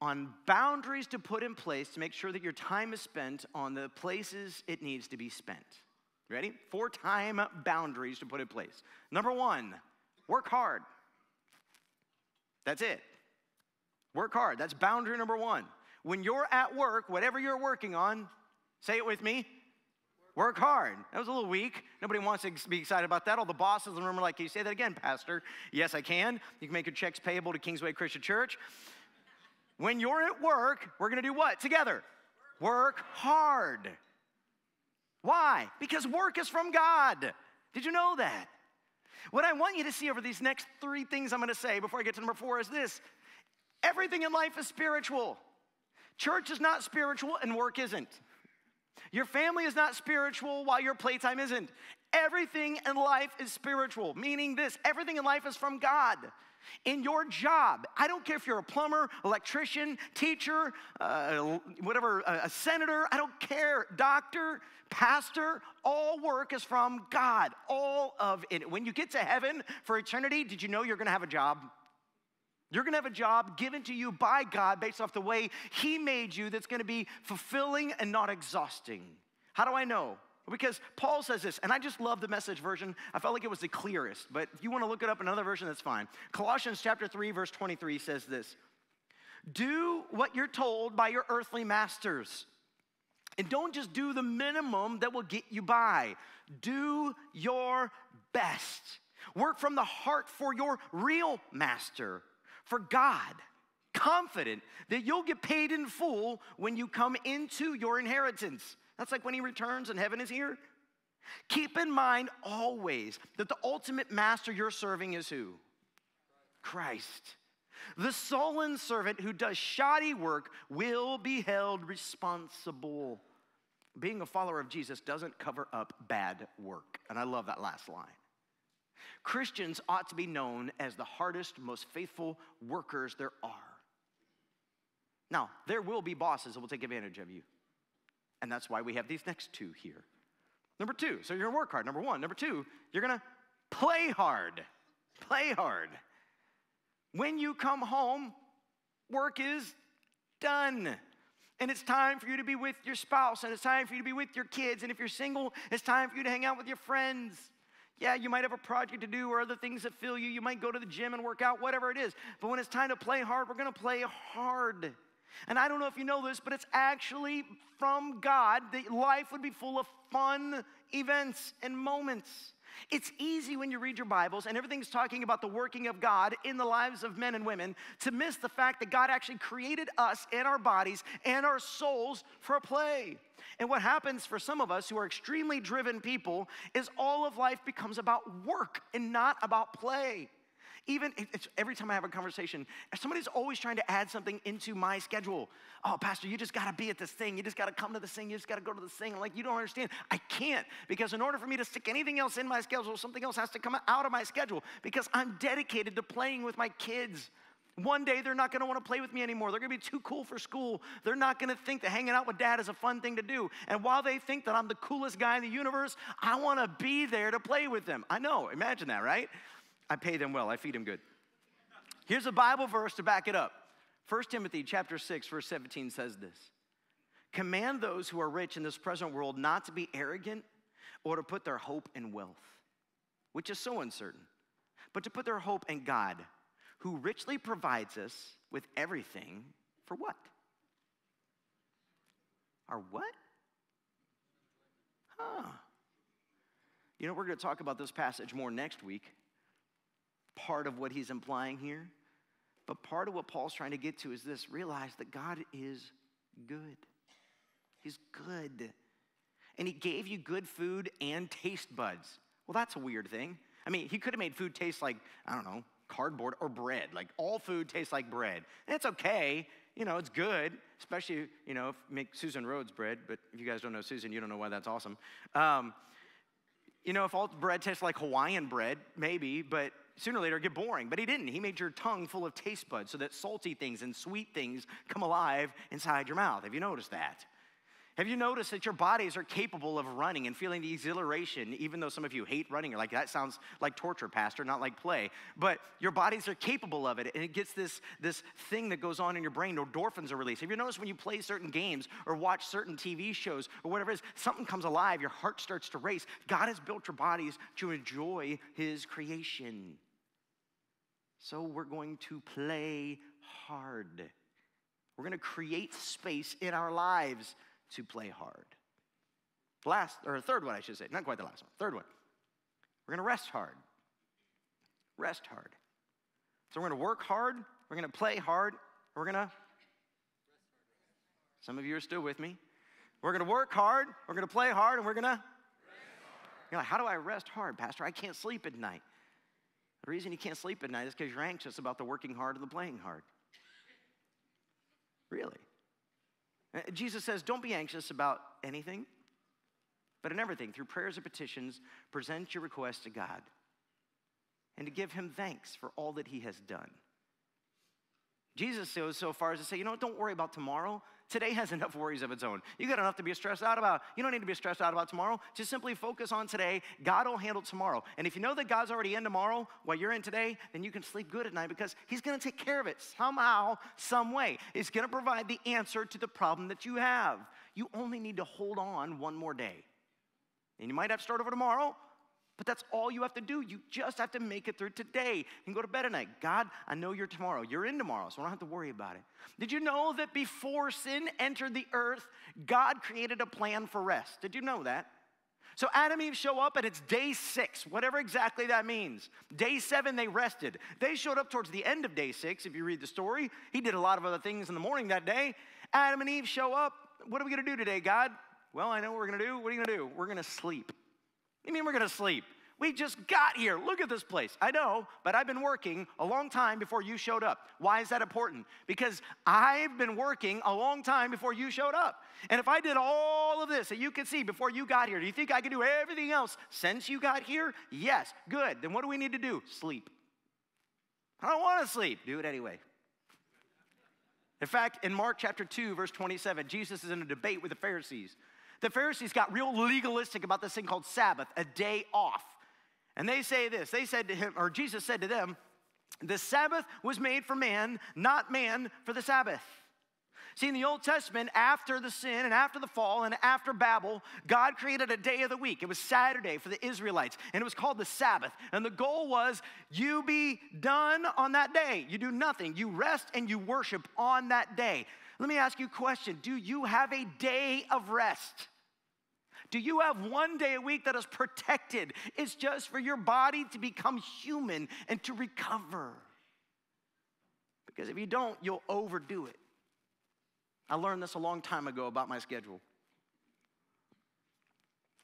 On boundaries to put in place to make sure that your time is spent on the places it needs to be spent. Ready? 4 time boundaries to put in place. Number 1, work hard. That's it. Work hard. That's boundary number 1. When you're at work, whatever you're working on, say it with me. Work hard. That was a little weak. Nobody wants to be excited about that. All the bosses in the room are like, can you say that again, Pastor? Yes, I can. You can make your checks payable to Kingsway Christian Church. When you're at work, we're going to do what? Together. Work hard. Why? Because work is from God. Did you know that? What I want you to see over these next 3 things I'm going to say before I get to number 4 is this. Everything in life is spiritual. Church is not spiritual and work isn't. Your family is not spiritual while your playtime isn't. Everything in life is spiritual, meaning this, everything in life is from God. In your job, I don't care if you're a plumber, electrician, teacher, a senator, I don't care, doctor, pastor, all work is from God, all of it. When you get to heaven for eternity, did you know you're going to have a job? You're going to have a job given to you by God based off the way He made you that's going to be fulfilling and not exhausting. How do I know? Because Paul says this, and I just love the Message version. I felt like it was the clearest, but if you want to look it up in another version, that's fine. Colossians chapter 3, verse 23 says this. Do what you're told by your earthly masters. And don't just do the minimum that will get you by. Do your best. Work from the heart for your real master. For God, confident that you'll get paid in full when you come into your inheritance. That's like when He returns and heaven is here. Keep in mind always that the ultimate master you're serving is who? Christ. The sullen servant who does shoddy work will be held responsible. Being a follower of Jesus doesn't cover up bad work. And I love that last line. Christians ought to be known as the hardest, most faithful workers there are. Now, there will be bosses that will take advantage of you. And that's why we have these next two here. Number two, so you're going to work hard, number one. Number two, you're going to play hard. Play hard. When you come home, work is done. And it's time for you to be with your spouse, and it's time for you to be with your kids. And if you're single, it's time for you to hang out with your friends. Yeah, you might have a project to do or other things that fill you. You might go to the gym and work out, whatever it is. But when it's time to play hard, we're going to play hard. And I don't know if you know this, but it's actually from God that life would be full of fun events and moments. It's easy when you read your Bibles and everything's talking about the working of God in the lives of men and women to miss the fact that God actually created us and our bodies and our souls for play. And what happens for some of us who are extremely driven people is all of life becomes about work and not about play. Even every time I have a conversation, somebody's always trying to add something into my schedule. Oh, Pastor, you just got to be at this thing. You just got to come to this thing. You just got to go to this thing. I'm like, you don't understand. I can't, because in order for me to stick anything else in my schedule, something else has to come out of my schedule, because I'm dedicated to playing with my kids. One day, they're not going to want to play with me anymore. They're going to be too cool for school. They're not going to think that hanging out with dad is a fun thing to do. And while they think that I'm the coolest guy in the universe, I want to be there to play with them. I know. Imagine that, right? I pay them well. I feed them good. Here's a Bible verse to back it up. 1 Timothy chapter 6, verse 17 says this. Command those who are rich in this present world not to be arrogant or to put their hope in wealth, which is so uncertain, but to put their hope in God, who richly provides us with everything for what? Our what? You know, we're going to talk about this passage more next week. Part of what he's implying here. But part of what Paul's trying to get to is this. Realize that God is good. He's good. And he gave you good food and taste buds. Well, that's a weird thing. I mean, he could have made food taste like, I don't know, cardboard or bread. Like all food tastes like bread. And it's okay. You know, it's good. Especially, you know, if you make Susan Rhodes bread. But if you guys don't know Susan, you don't know why that's awesome. You know, if all bread tastes like Hawaiian bread, maybe, but sooner or later it'd get boring. But he didn't. He made your tongue full of taste buds so that salty things and sweet things come alive inside your mouth. Have you noticed that? Have you noticed that your bodies are capable of running and feeling the exhilaration, even though some of you hate running? You're like, that sounds like torture, Pastor, not like play. But your bodies are capable of it, and it gets this thing that goes on in your brain. Endorphins are released. Have you noticed when you play certain games or watch certain TV shows or whatever it is, something comes alive, your heart starts to race. God has built your bodies to enjoy his creation. So we're going to play hard. We're going to create space in our lives to play hard. Third one, I should say. Not quite the last one. Third one. We're going to rest hard. Rest hard. So we're going to work hard. We're going to play hard. We're going to... Some of you are still with me. We're going to work hard. We're going to play hard. And we're going to... You're like, how do I rest hard, Pastor? I can't sleep at night. The reason you can't sleep at night is because you're anxious about the working hard and the playing hard. Really. Jesus says, don't be anxious about anything, but in everything, through prayers and petitions, present your requests to God and to give him thanks for all that he has done. Jesus goes so far as to say, you know, don't worry about tomorrow. Today has enough worries of its own. You got enough to be stressed out about. You don't need to be stressed out about tomorrow. Just simply focus on today. God will handle tomorrow. And if you know that God's already in tomorrow while you're in today, then you can sleep good at night because he's going to take care of it somehow, some way. He's going to provide the answer to the problem that you have. You only need to hold on one more day. And you might have to start over tomorrow, but that's all you have to do. You just have to make it through today. You can go to bed at night. God, I know you're tomorrow. You're in tomorrow, so I don't have to worry about it. Did you know that before sin entered the earth, God created a plan for rest? Did you know that? So Adam and Eve show up, and it's day 6, whatever exactly that means. Day 7, they rested. They showed up towards the end of day 6, if you read the story. He did a lot of other things in the morning that day. Adam and Eve show up. What are we going to do today, God? Well, I know what we're going to do. What are you going to do? We're going to sleep. What do you mean we're going to sleep? We just got here. Look at this place. I know, but I've been working a long time before you showed up. Why is that important? Because I've been working a long time before you showed up. And if I did all of this that you could see before you got here, do you think I could do everything else since you got here? Yes. Good. Then what do we need to do? Sleep. I don't want to sleep. Do it anyway. In fact, in Mark chapter 2, verse 27, Jesus is in a debate with the Pharisees. The Pharisees got real legalistic about this thing called Sabbath, a day off. And they say this, they said to him, or Jesus said to them, the Sabbath was made for man, not man for the Sabbath. See, in the Old Testament, after the sin and after the fall and after Babel, God created a day of the week. It was Saturday for the Israelites, and it was called the Sabbath. And the goal was you be done on that day. You do nothing. You rest and you worship on that day. Let me ask you a question. Do you have a day of rest? Do you have one day a week that is protected? It's just for your body to become human and to recover. Because if you don't, you'll overdo it. I learned this a long time ago about my schedule.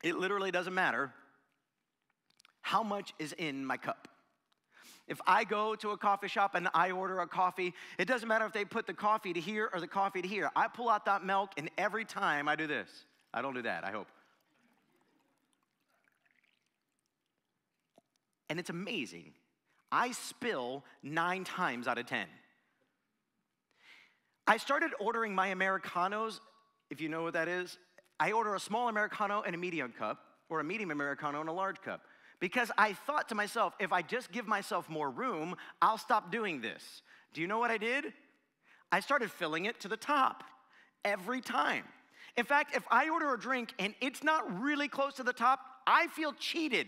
It literally doesn't matter how much is in my cup. If I go to a coffee shop and I order a coffee, it doesn't matter if they put the coffee to here or the coffee to here. I pull out that milk, and every time I do this. I don't do that, I hope. And it's amazing. I spill 9 times out of 10. I started ordering my Americanos, if you know what that is. I order a small Americano in a medium cup, or a medium Americano in a large cup. Because I thought to myself, if I just give myself more room, I'll stop doing this. Do you know what I did? I started filling it to the top every time. In fact, if I order a drink and it's not really close to the top, I feel cheated.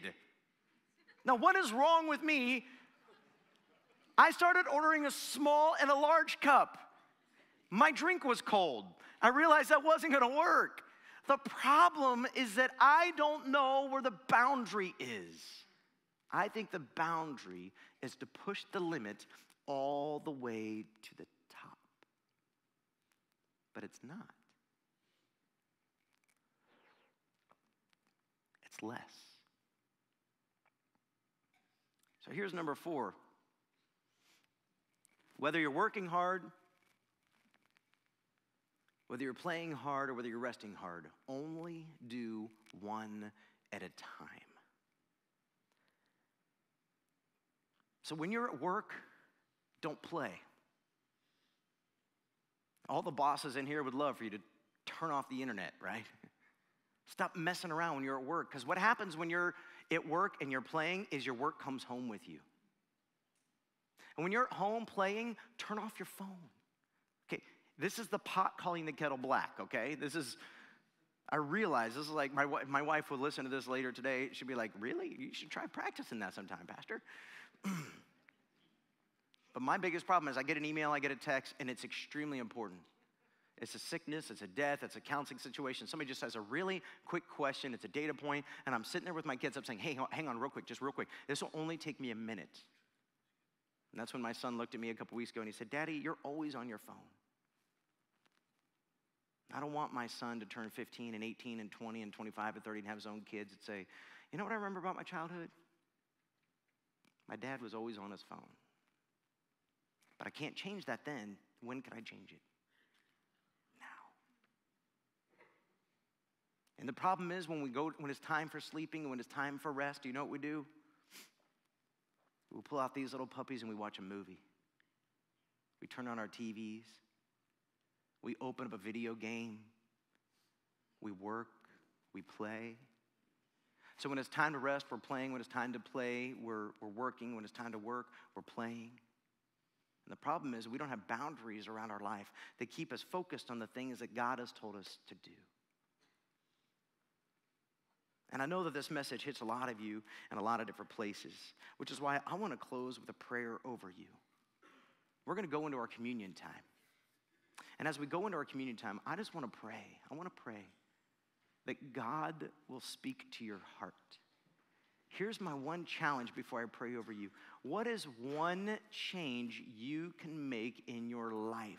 Now, what is wrong with me? I started ordering a small and a large cup. My drink was cold. I realized that wasn't going to work. The problem is that I don't know where the boundary is. I think the boundary is to push the limit all the way to the top. But it's not. It's less. So here's number 4. Whether you're working hard, whether you're playing hard, or whether you're resting hard, only do one at a time. So when you're at work, don't play. All the bosses in here would love for you to turn off the internet, right? Stop messing around when you're at work, because what happens when you're at work and you're playing is your work comes home with you. And when you're at home playing, turn off your phone. Okay, this is the pot calling the kettle black, okay? I realize this is like, my wife will listen to this later today. She'll be like, really? You should try practicing that sometime, Pastor. But my biggest problem is I get an email, I get a text, and it's extremely important. It's a sickness, it's a death, it's a counseling situation. Somebody just has a really quick question, it's a data point, and I'm sitting there with my kids, I'm saying, hey, hang on real quick, just real quick. This will only take me a minute. And that's when my son looked at me a couple weeks ago and he said, Daddy, you're always on your phone. I don't want my son to turn 15 and 18 and 20 and 25 and 30 and have his own kids and say, you know what I remember about my childhood? My dad was always on his phone. But I can't change that then. When can I change it? Now. And the problem is when it's time for sleeping and when it's time for rest, do you know what we do? We'll pull out these little puppies and we watch a movie. We turn on our TVs. We open up a video game. We work. We play. So when it's time to rest, we're playing. When it's time to play, we're working. When it's time to work, we're playing. And the problem is we don't have boundaries around our life that keep us focused on the things that God has told us to do. And I know that this message hits a lot of you in a lot of different places, which is why I want to close with a prayer over you. We're going to go into our communion time. And as we go into our communion time, I just want to pray. I want to pray that God will speak to your heart. Here's my one challenge before I pray over you. What is one change you can make in your life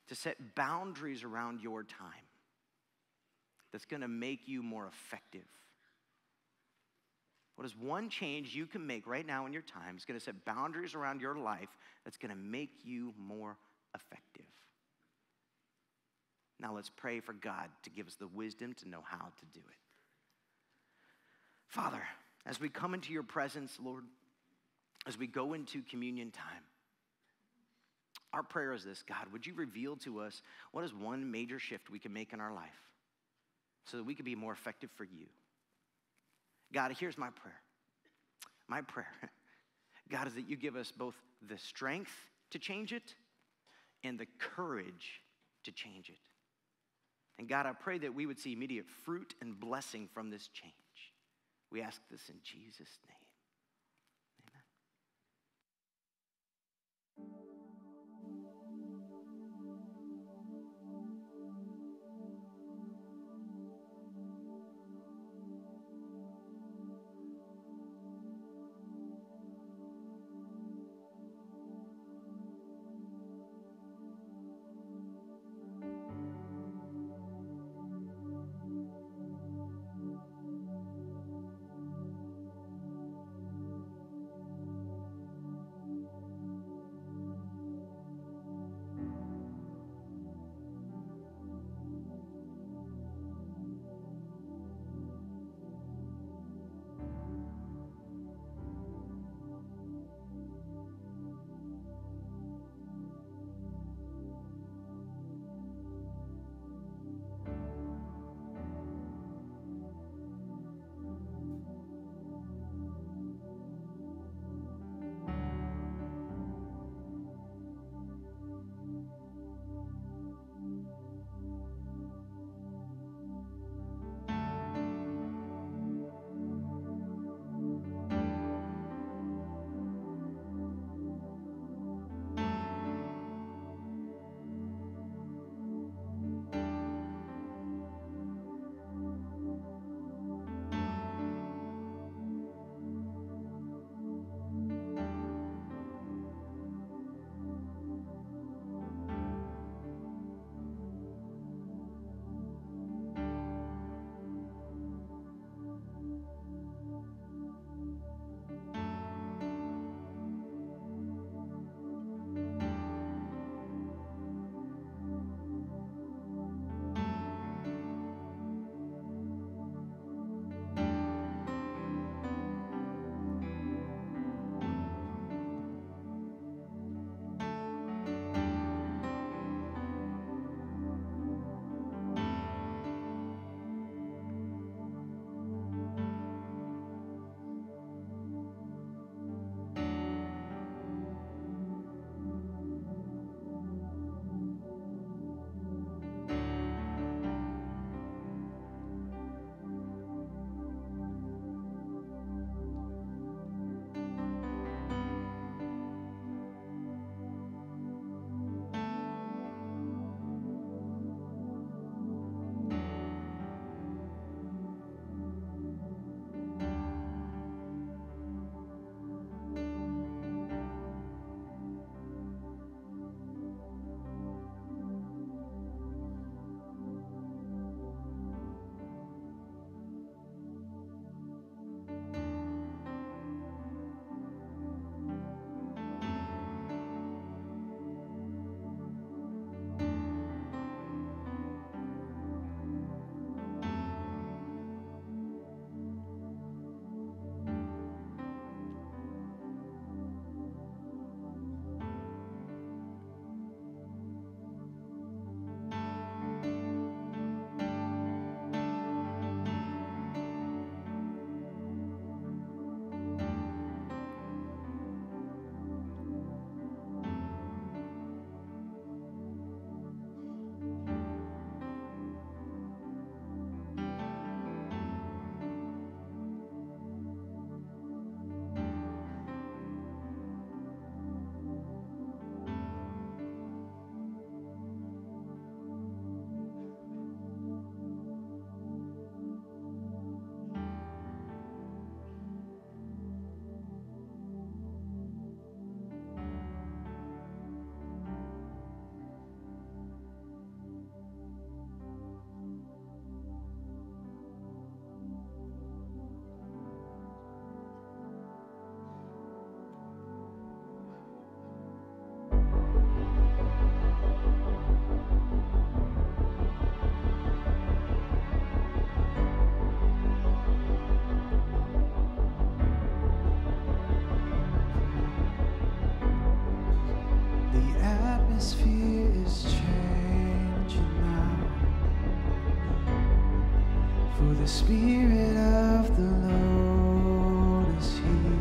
to set boundaries around your time that's going to make you more effective? What is one change you can make right now in your time that's going to set boundaries around your life that's going to make you more effective? Now let's pray for God to give us the wisdom to know how to do it. Father, as we come into your presence, Lord, as we go into communion time, our prayer is this: God, would you reveal to us what is one major shift we can make in our life so that we can be more effective for you? God, here's my prayer. My prayer, God, is that you give us both the strength to change it and the courage to change it. And God, I pray that we would see immediate fruit and blessing from this change. We ask this in Jesus' name. atmosphere is changing now. For the Spirit of the Lord is here.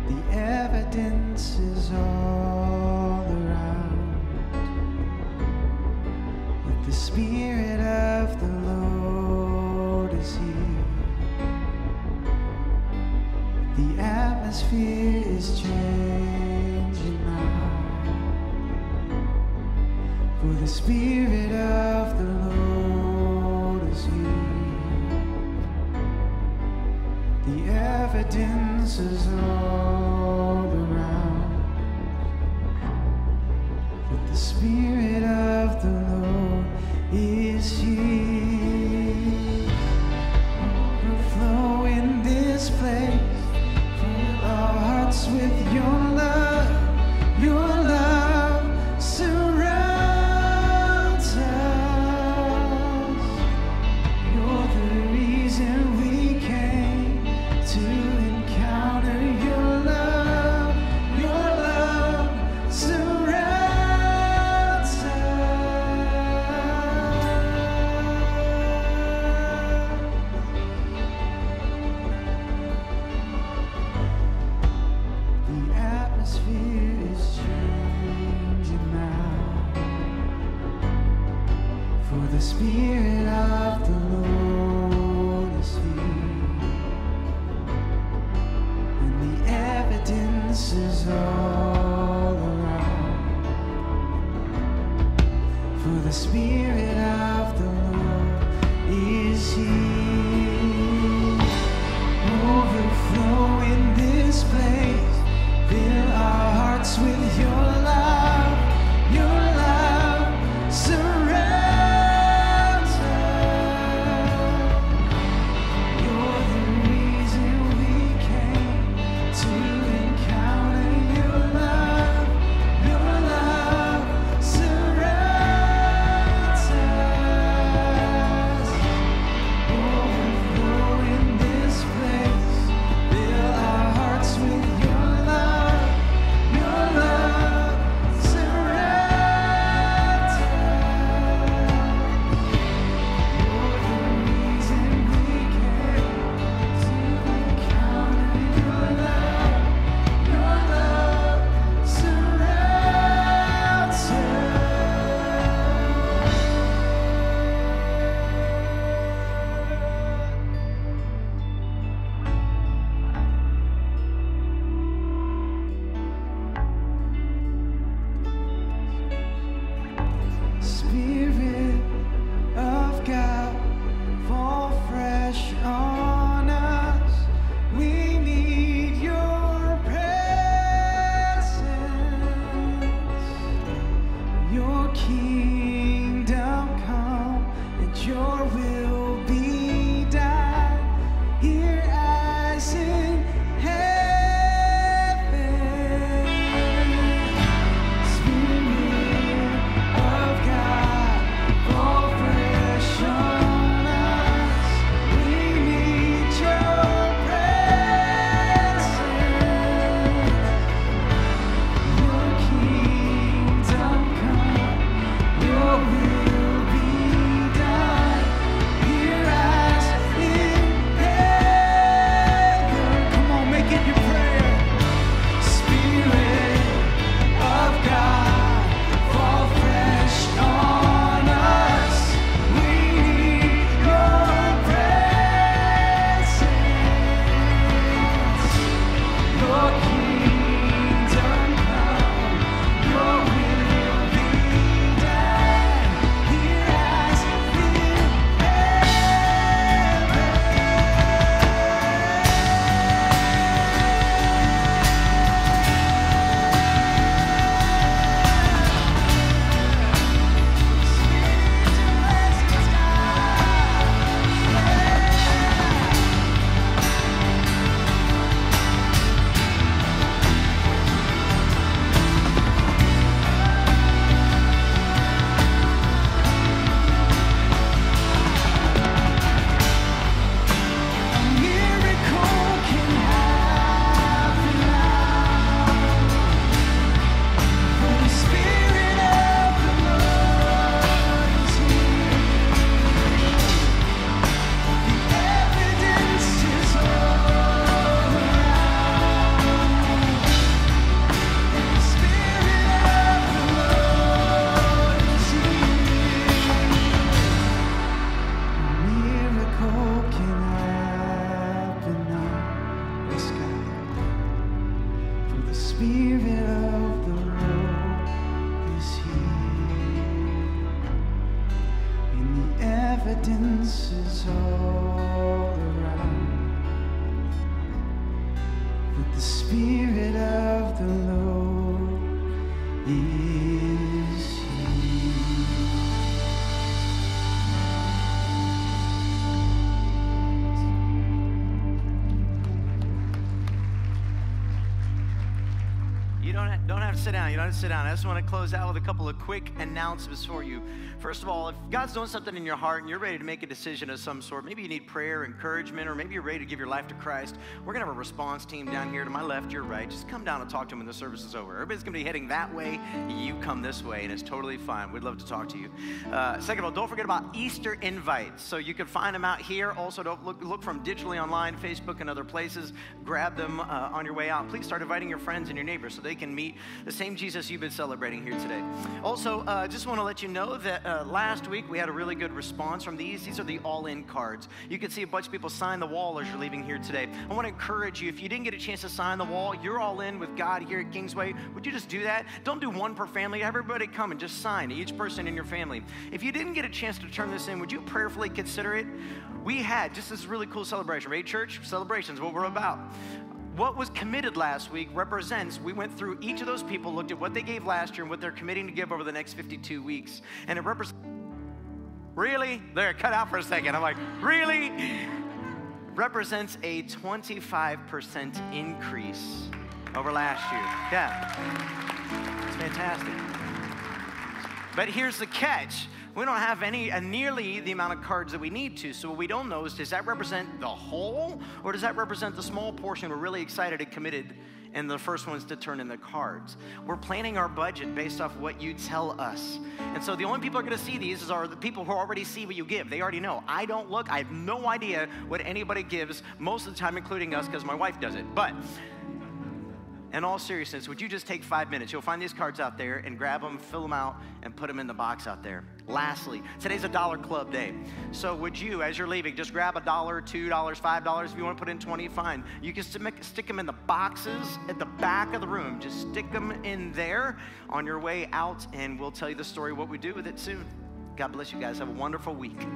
The evidence is all around that the Spirit of the Lord is here. The atmosphere is changing now. For the Spirit of the Lord is here. The evidence is all around that the Spirit of the Lord is here. Overflow in this place. Fill our hearts with your love. Your love surrounds us. You're the reason we came to encounter your love. Your love surrounds us. The atmosphere is changing now. For the Spirit of the Lord is here. And the evidence is all around. For the Spirit of the Lord is here. Overflow in this place. Fill our hearts with your love. Your love surrounds us. You're the reason we came to encounter your love. Your love surrounds us. Overflow in this place. Fill our hearts with your love. Your love surrounds us. You're the reason we came to encounter your love. Your love surrounds us. Spirit of God, fall fresh on us. We need your presence. Your kingdom come and your will be done here as in heaven. Spirit of God, fall fresh on us. We need your presence. Your kingdom come, Spirit of the Lord is here, and the evidence is all around that the Spirit of the Lord is here. You don't have to sit down. You don't have to sit down. I just want to close out with a couple of quick announcements for you. First of all, if God's doing something in your heart and you're ready to make a decision of some sort, maybe you need prayer, encouragement, or maybe you're ready to give your life to Christ, we're going to have a response team down here to my left, your right. Just come down and talk to them when the service is over. Everybody's going to be heading that way. You come this way, and it's totally fine. We'd love to talk to you. Second of all, don't forget about Easter invites. So you can find them out here. Also, don't look from digitally online, Facebook, and other places. Grab them on your way out. Please start inviting your friends and your neighbors so they can meet the same Jesus you've been celebrating here today. Also, just want to let you know that last week we had a really good response from these. These are the all-in cards. You can see a bunch of people sign the wall as you're leaving here today. I want to encourage you, if you didn't get a chance to sign the wall, you're all in with God here at Kingsway. Would you just do that? Don't do one per family. Everybody come and just sign, each person in your family. If you didn't get a chance to turn this in, would you prayerfully consider it? We had just this really cool celebration, right, church? Celebrations, what we're about. What was committed last week represents, we went through each of those people, looked at what they gave last year and what they're committing to give over the next 52 weeks. And it represents, really? There, cut out for a second. I'm like, really? Represents a 25% increase over last year. Yeah, it's fantastic. But here's the catch. We don't have nearly the amount of cards that we need to. So what we don't know is, does that represent the whole, or does that represent the small portion we're really excited and committed and the first ones to turn in the cards? We're planning our budget based off what you tell us. And so the only people who are going to see these are the people who already see what you give. They already know. I don't look. I have no idea what anybody gives most of the time, including us, because my wife does it. But in all seriousness, would you just take 5 minutes? You'll find these cards out there and grab them, fill them out, and put them in the box out there. Lastly, today's a $1 club day. So would you, as you're leaving, just grab $1, $2, $5. If you want to put in 20, fine. You can stick them in the boxes at the back of the room. Just stick them in there on your way out, and we'll tell you the story, what we do with it soon. God bless you guys. Have a wonderful week.